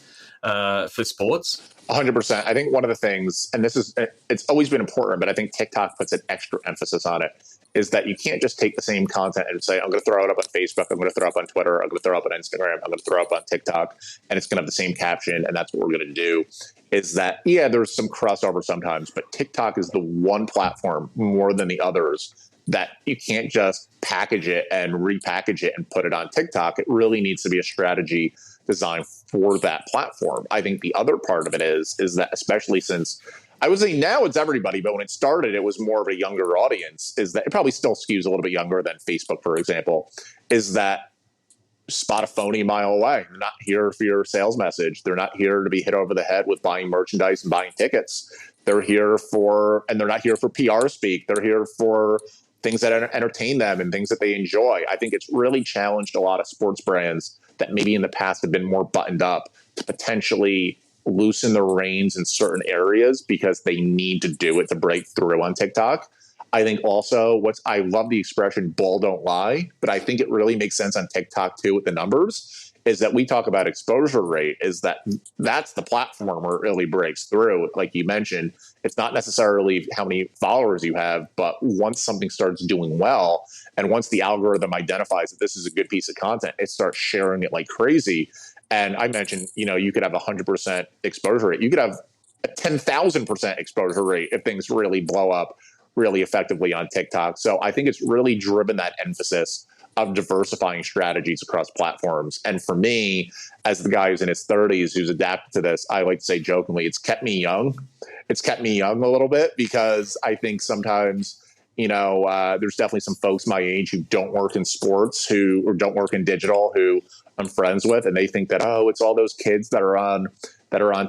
for sports? 100%. I think one of the things, and it's always been important, but I think TikTok puts an extra emphasis on it, is that you can't just take the same content and say, I'm going to throw it up on Facebook, I'm going to throw it up on Twitter, I'm going to throw it up on Instagram, I'm going to throw it up on TikTok, and it's going to have the same caption, and that's what we're going to do. Is that, yeah, there's some crossover sometimes, but TikTok is the one platform more than the others that you can't just package it and repackage it and put it on TikTok. It really needs to be a strategy designed for that platform. I think the other part of it is that, especially since I would say now it's everybody, but when it started, it was more of a younger audience, is that it probably still skews a little bit younger than Facebook, for example, is that spot a phony mile away. They're not here for your sales message. They're not here to be hit over the head with buying merchandise and buying tickets. They're here for, and they're not here for PR speak. They're here for things that entertain them and things that they enjoy. I think it's really challenged a lot of sports brands that maybe in the past have been more buttoned up to potentially loosen the reins in certain areas because they need to do it to break through on TikTok. I think also I love the expression "bull don't lie," but I think it really makes sense on TikTok too with the numbers, is that we talk about exposure rate, is that's the platform where it really breaks through. Like you mentioned, it's not necessarily how many followers you have, but once something starts doing well, and once the algorithm identifies that this is a good piece of content, it starts sharing it like crazy. And I mentioned, you could have 100% exposure rate. You could have a 10,000% exposure rate if things really blow up really effectively on TikTok. So I think it's really driven that emphasis of diversifying strategies across platforms. And for me, as the guy who's in his 30s, who's adapted to this, I like to say jokingly, it's kept me young. It's kept me young a little bit because I think sometimes, there's definitely some folks my age who don't work in sports, or don't work in digital, who I'm friends with, and they think that, it's all those kids that are on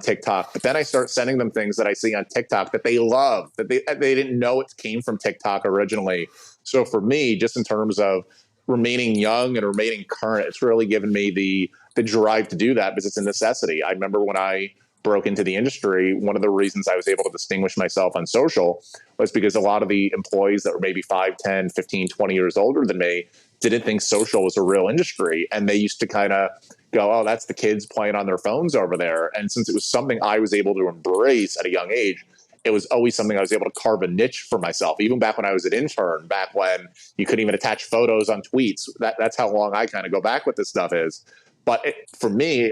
TikTok. But then I start sending them things that I see on TikTok that they love, that they didn't know it came from TikTok originally. So for me, just in terms of remaining young and remaining current, it's really given me the drive to do that because it's a necessity. I remember when I broke into the industry, one of the reasons I was able to distinguish myself on social was because a lot of the employees that were maybe 5, 10, 15, 20 years older than me didn't think social was a real industry. And they used to kind of go, oh, that's the kids playing on their phones over there. And since it was something I was able to embrace at a young age, it was always something I was able to carve a niche for myself. Even back when I was an intern, back when you couldn't even attach photos on tweets. That's how long I kind of go back with this stuff is. But for me,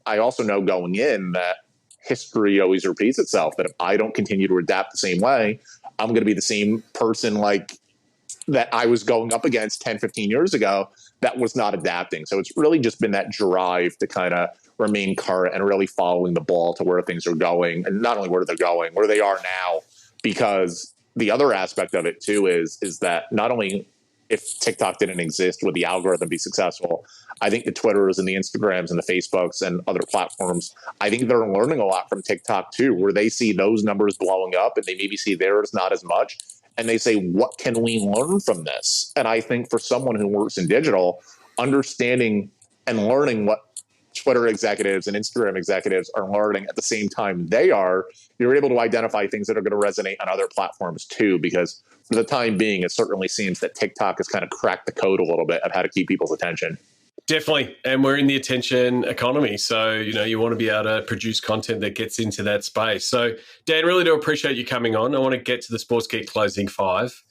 I also know going in that history always repeats itself, that if I don't continue to adapt the same way, I'm going to be the same person like that I was going up against 10, 15 years ago that was not adapting. So it's really just been that drive to kind of remain current and really following the ball to where things are going, and not only where they're going, where they are now. Because the other aspect of it too is that not only if TikTok didn't exist would the algorithm be successful, I think the Twitters and the Instagrams and the Facebooks and other platforms, I think they're learning a lot from TikTok too, where they see those numbers blowing up and they maybe see theirs not as much. And they say, what can we learn from this? And I think for someone who works in digital, understanding and learning what Twitter executives and Instagram executives are learning at the same time you're able to identify things that are going to resonate on other platforms too, because for the time being, it certainly seems that TikTok has kind of cracked the code a little bit of how to keep people's attention. Definitely. And we're in the attention economy. So, you want to be able to produce content that gets into that space. So, Dan, really do appreciate you coming on. I want to get to the Sports Geek Closing 5.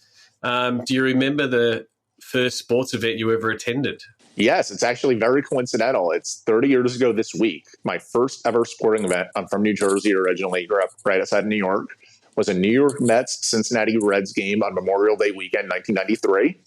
Do you remember the first sports event you ever attended? Yes, it's actually very coincidental. It's 30 years ago this week. My first ever sporting event. I'm from New Jersey originally, grew up right outside New York. Was a New York Mets Cincinnati Reds game on Memorial Day weekend, 1993.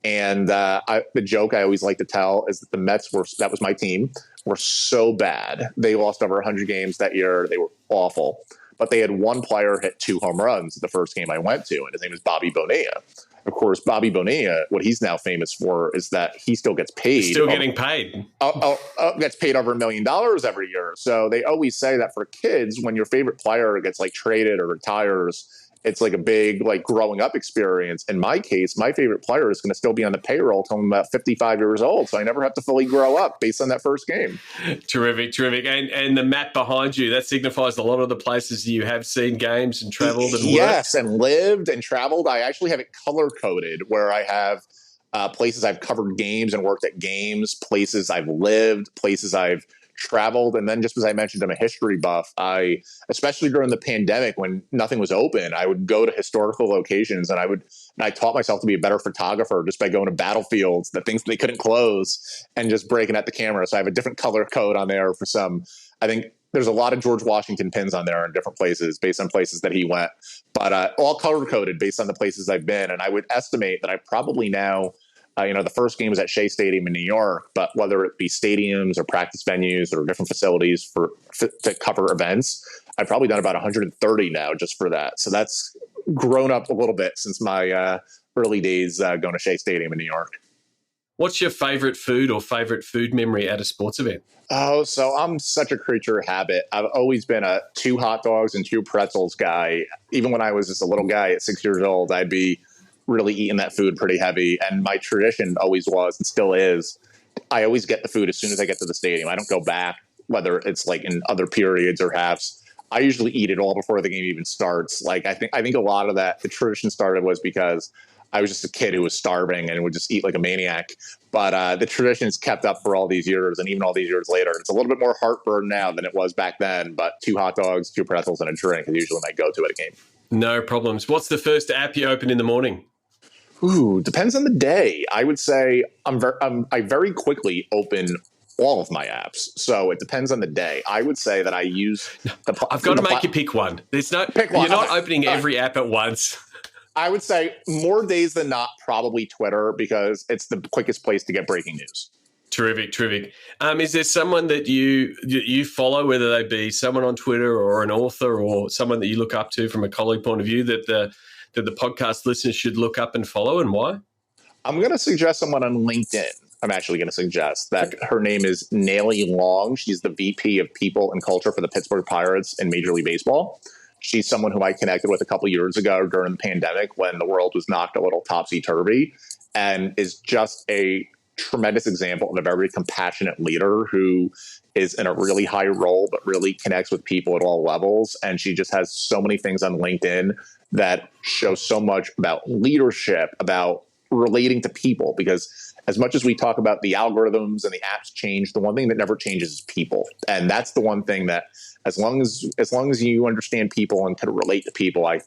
And the joke I always like to tell is that the Mets that was my team, were so bad. They lost over 100 games that year. They were awful. But they had one player hit 2 home runs the first game I went to, and his name is Bobby Bonilla. Of course, Bobby Bonilla, what he's now famous for is that he still gets paid. He's still getting paid. Gets paid over $1 million every year. So they always say that for kids, when your favorite player gets traded or retires, it's like a big growing up experience. In my case, my favorite player is going to still be on the payroll till I'm about 55 years old. So I never have to fully grow up based on that first game. Terrific. And the map behind you, that signifies a lot of the places you have seen games and traveled and worked. Yes, and lived and traveled. I actually have it color coded where I have places I've covered games and worked at games, places I've lived, places I've traveled. And then just as I mentioned, I'm a history buff. Especially during the pandemic when nothing was open, I would go to historical locations and I taught myself to be a better photographer just by going to battlefields, the things they couldn't close, and just breaking at the camera. So I have a different color code on there for some. I think there's a lot of George Washington pins on there in different places based on places that he went, but all color coded based on the places I've been. And I would estimate that I probably now, the first game was at Shea Stadium in New York, but whether it be stadiums or practice venues or different facilities to cover events, I've probably done about 130 now just for that. So that's grown up a little bit since my early days going to Shea Stadium in New York. What's your favourite food or favourite food memory at a sports event? Oh, so I'm such a creature of habit. I've always been a 2 hot dogs and 2 pretzels guy. Even when I was just a little guy at 6 years old, I'd be really eating that food pretty heavy. And my tradition always was and still is, I always get the food as soon as I get to the stadium. I don't go back, whether it's like in other periods or halves. I usually eat it all before the game even starts. Like I think a lot of that, the tradition started was because I was just a kid who was starving and would just eat like a maniac. But the tradition's kept up for all these years, and even all these years later. It's a little bit more heartburn now than it was back then, but 2 hot dogs, 2 pretzels, and a drink is usually my go-to at a game. No problems. What's the first app you open in the morning? Ooh, depends on the day. I would say I very quickly open all of my apps. So it depends on the day. I would say that I use I've got to make you pick one. There's no pick one. You're not opening every app at once. I would say more days than not, probably Twitter, because it's the quickest place to get breaking news. Terrific. Is there someone that you follow, whether they be someone on Twitter or an author or someone that you look up to from a colleague point of view that the podcast listeners should look up and follow, and why? I'm going to suggest someone on LinkedIn. I'm actually going to suggest that her name is Nellie Long. She's the VP of People and Culture for the Pittsburgh Pirates in Major League Baseball. She's someone who I connected with a couple years ago during the pandemic when the world was knocked a little topsy-turvy, and is just a tremendous example of a very compassionate leader who is in a really high role but really connects with people at all levels. And she just has so many things on LinkedIn that show so much about leadership, about relating to people, because as much as we talk about the algorithms and the apps change, the one thing that never changes is people. And that's the one thing that as long as you understand people and can relate to people, I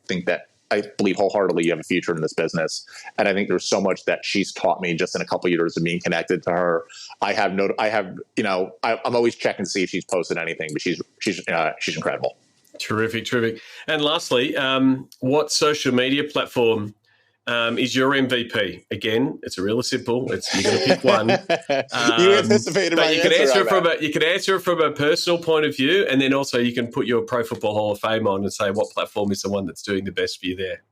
believe wholeheartedly you have a future in this business. And I think there's so much that she's taught me just in a couple of years of being connected to her. I'm always checking to see if she's posted anything, but she's incredible. Terrific. And lastly, what social media platform is your MVP? Again, it's really simple. You're going to pick one. You anticipated my answer. You can answer it from a personal point of view, and then also you can put your Pro Football Hall of Fame on and say what platform is the one that's doing the best for you there.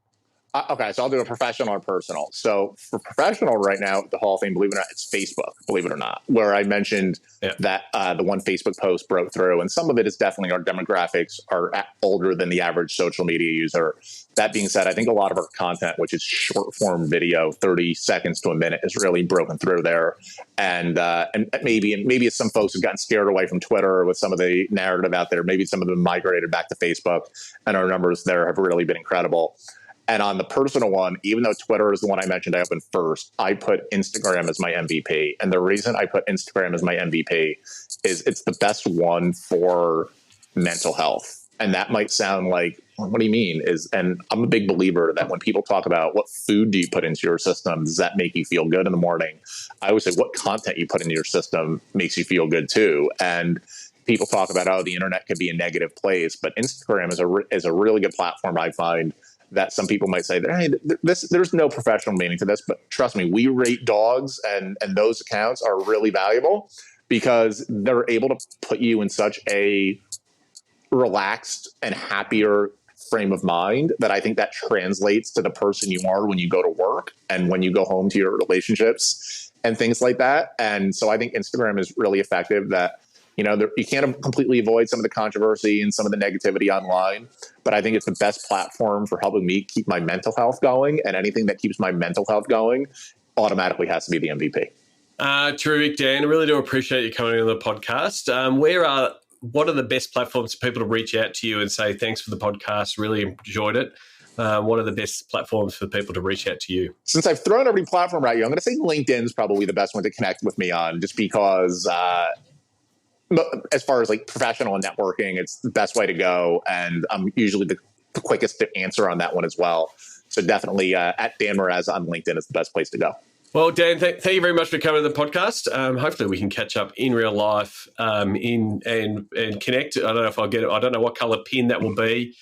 Okay, so I'll do a professional or personal. So for professional right now, the Hall of Fame, believe it or not, it's Facebook, believe it or not, where I mentioned that the one Facebook post broke through. And some of it is definitely our demographics are older than the average social media user. That being said, I think a lot of our content, which is short form video, 30 seconds to a minute, is really broken through there. And maybe some folks have gotten scared away from Twitter with some of the narrative out there. Maybe some of them migrated back to Facebook, and our numbers there have really been incredible. And on the personal one, even though Twitter is the one I mentioned I opened first, I put Instagram as my MVP. And the reason I put Instagram as my MVP is it's the best one for mental health. And that might sound like, what do you mean? And I'm a big believer that when people talk about what food do you put into your system, does that make you feel good in the morning? I always say what content you put into your system makes you feel good too. And people talk about, the internet could be a negative place, but Instagram is a really good platform, I find, that some people might say, hey, there's no professional meaning to this, but trust me, we rate dogs, and those accounts are really valuable because they're able to put you in such a relaxed and happier frame of mind that I think that translates to the person you are when you go to work and when you go home to your relationships and things like that. And so I think Instagram is really effective that, you can't completely avoid some of the controversy and some of the negativity online, but I think it's the best platform for helping me keep my mental health going, and anything that keeps my mental health going automatically has to be the MVP. Terrific, Dan. I really do appreciate you coming on the podcast. What are the best platforms for people to reach out to you and say, thanks for the podcast, really enjoyed it? What are the best platforms for people to reach out to you? Since I've thrown every platform at you, I'm going to say LinkedIn is probably the best one to connect with me on, just because as far as like professional and networking, it's the best way to go. And I'm usually the quickest to answer on that one as well. So definitely at Dan Marrazza on LinkedIn is the best place to go. Well, Dan, thank you very much for coming to the podcast. Hopefully we can catch up in real life and connect. I don't know if I'll get it. I don't know what colour pin that will be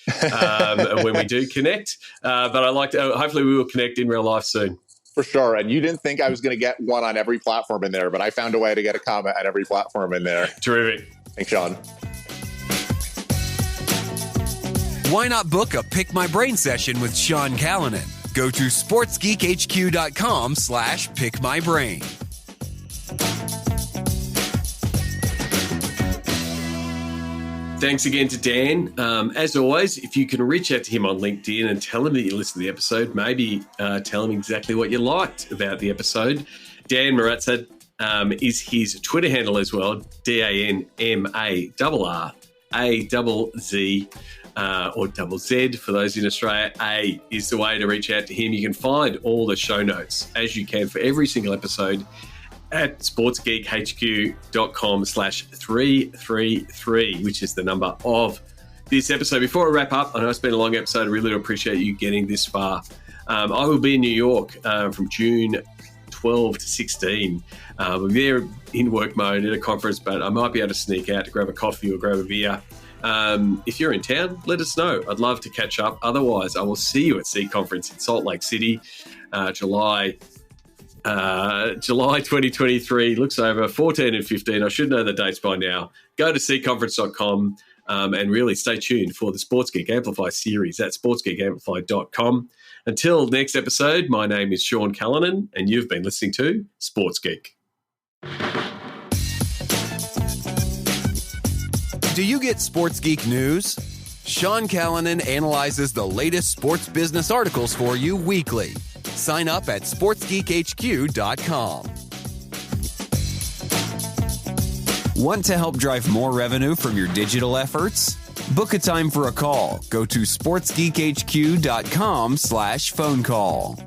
when we do connect. But hopefully we will connect in real life soon. For sure. And you didn't think I was going to get one on every platform in there, but I found a way to get a comment on every platform in there. Terrific. Thanks, Sean. Why not book a Pick My Brain session with Sean Callanan? Go to sportsgeekhq.com/pickmybrain. Thanks again to Dan. As always, if you can reach out to him on LinkedIn and tell him that you listened to the episode, maybe tell him exactly what you liked about the episode. Dan Marrazza is his Twitter handle as well, DANMARRAZZ, or double Z for those in Australia. A is the way to reach out to him. You can find all the show notes, as you can for every single episode, at sportsgeekhq.com/333, which is the number of this episode. Before I wrap up, I know it's been a long episode. I really do appreciate you getting this far. I will be in New York from June 12 to 16. I'm there in work mode at a conference, but I might be able to sneak out to grab a coffee or grab a beer. If you're in town, let us know. I'd love to catch up. Otherwise, I will see you at Seed Conference in Salt Lake City, July 2023. Looks over 14 and 15. I should know the dates by now. Go to seedconference.com and really stay tuned for the Sports Geek Amplify series at sportsgeekamplify.com. Until next episode, my name is Sean Callanan, and you've been listening to Sports Geek. Do you get Sports Geek news? Sean Callanan analyzes the latest sports business articles for you weekly. Sign up at sportsgeekhq.com. Want to help drive more revenue from your digital efforts? Book a time for a call. Go to sportsgeekhq.com/phone call.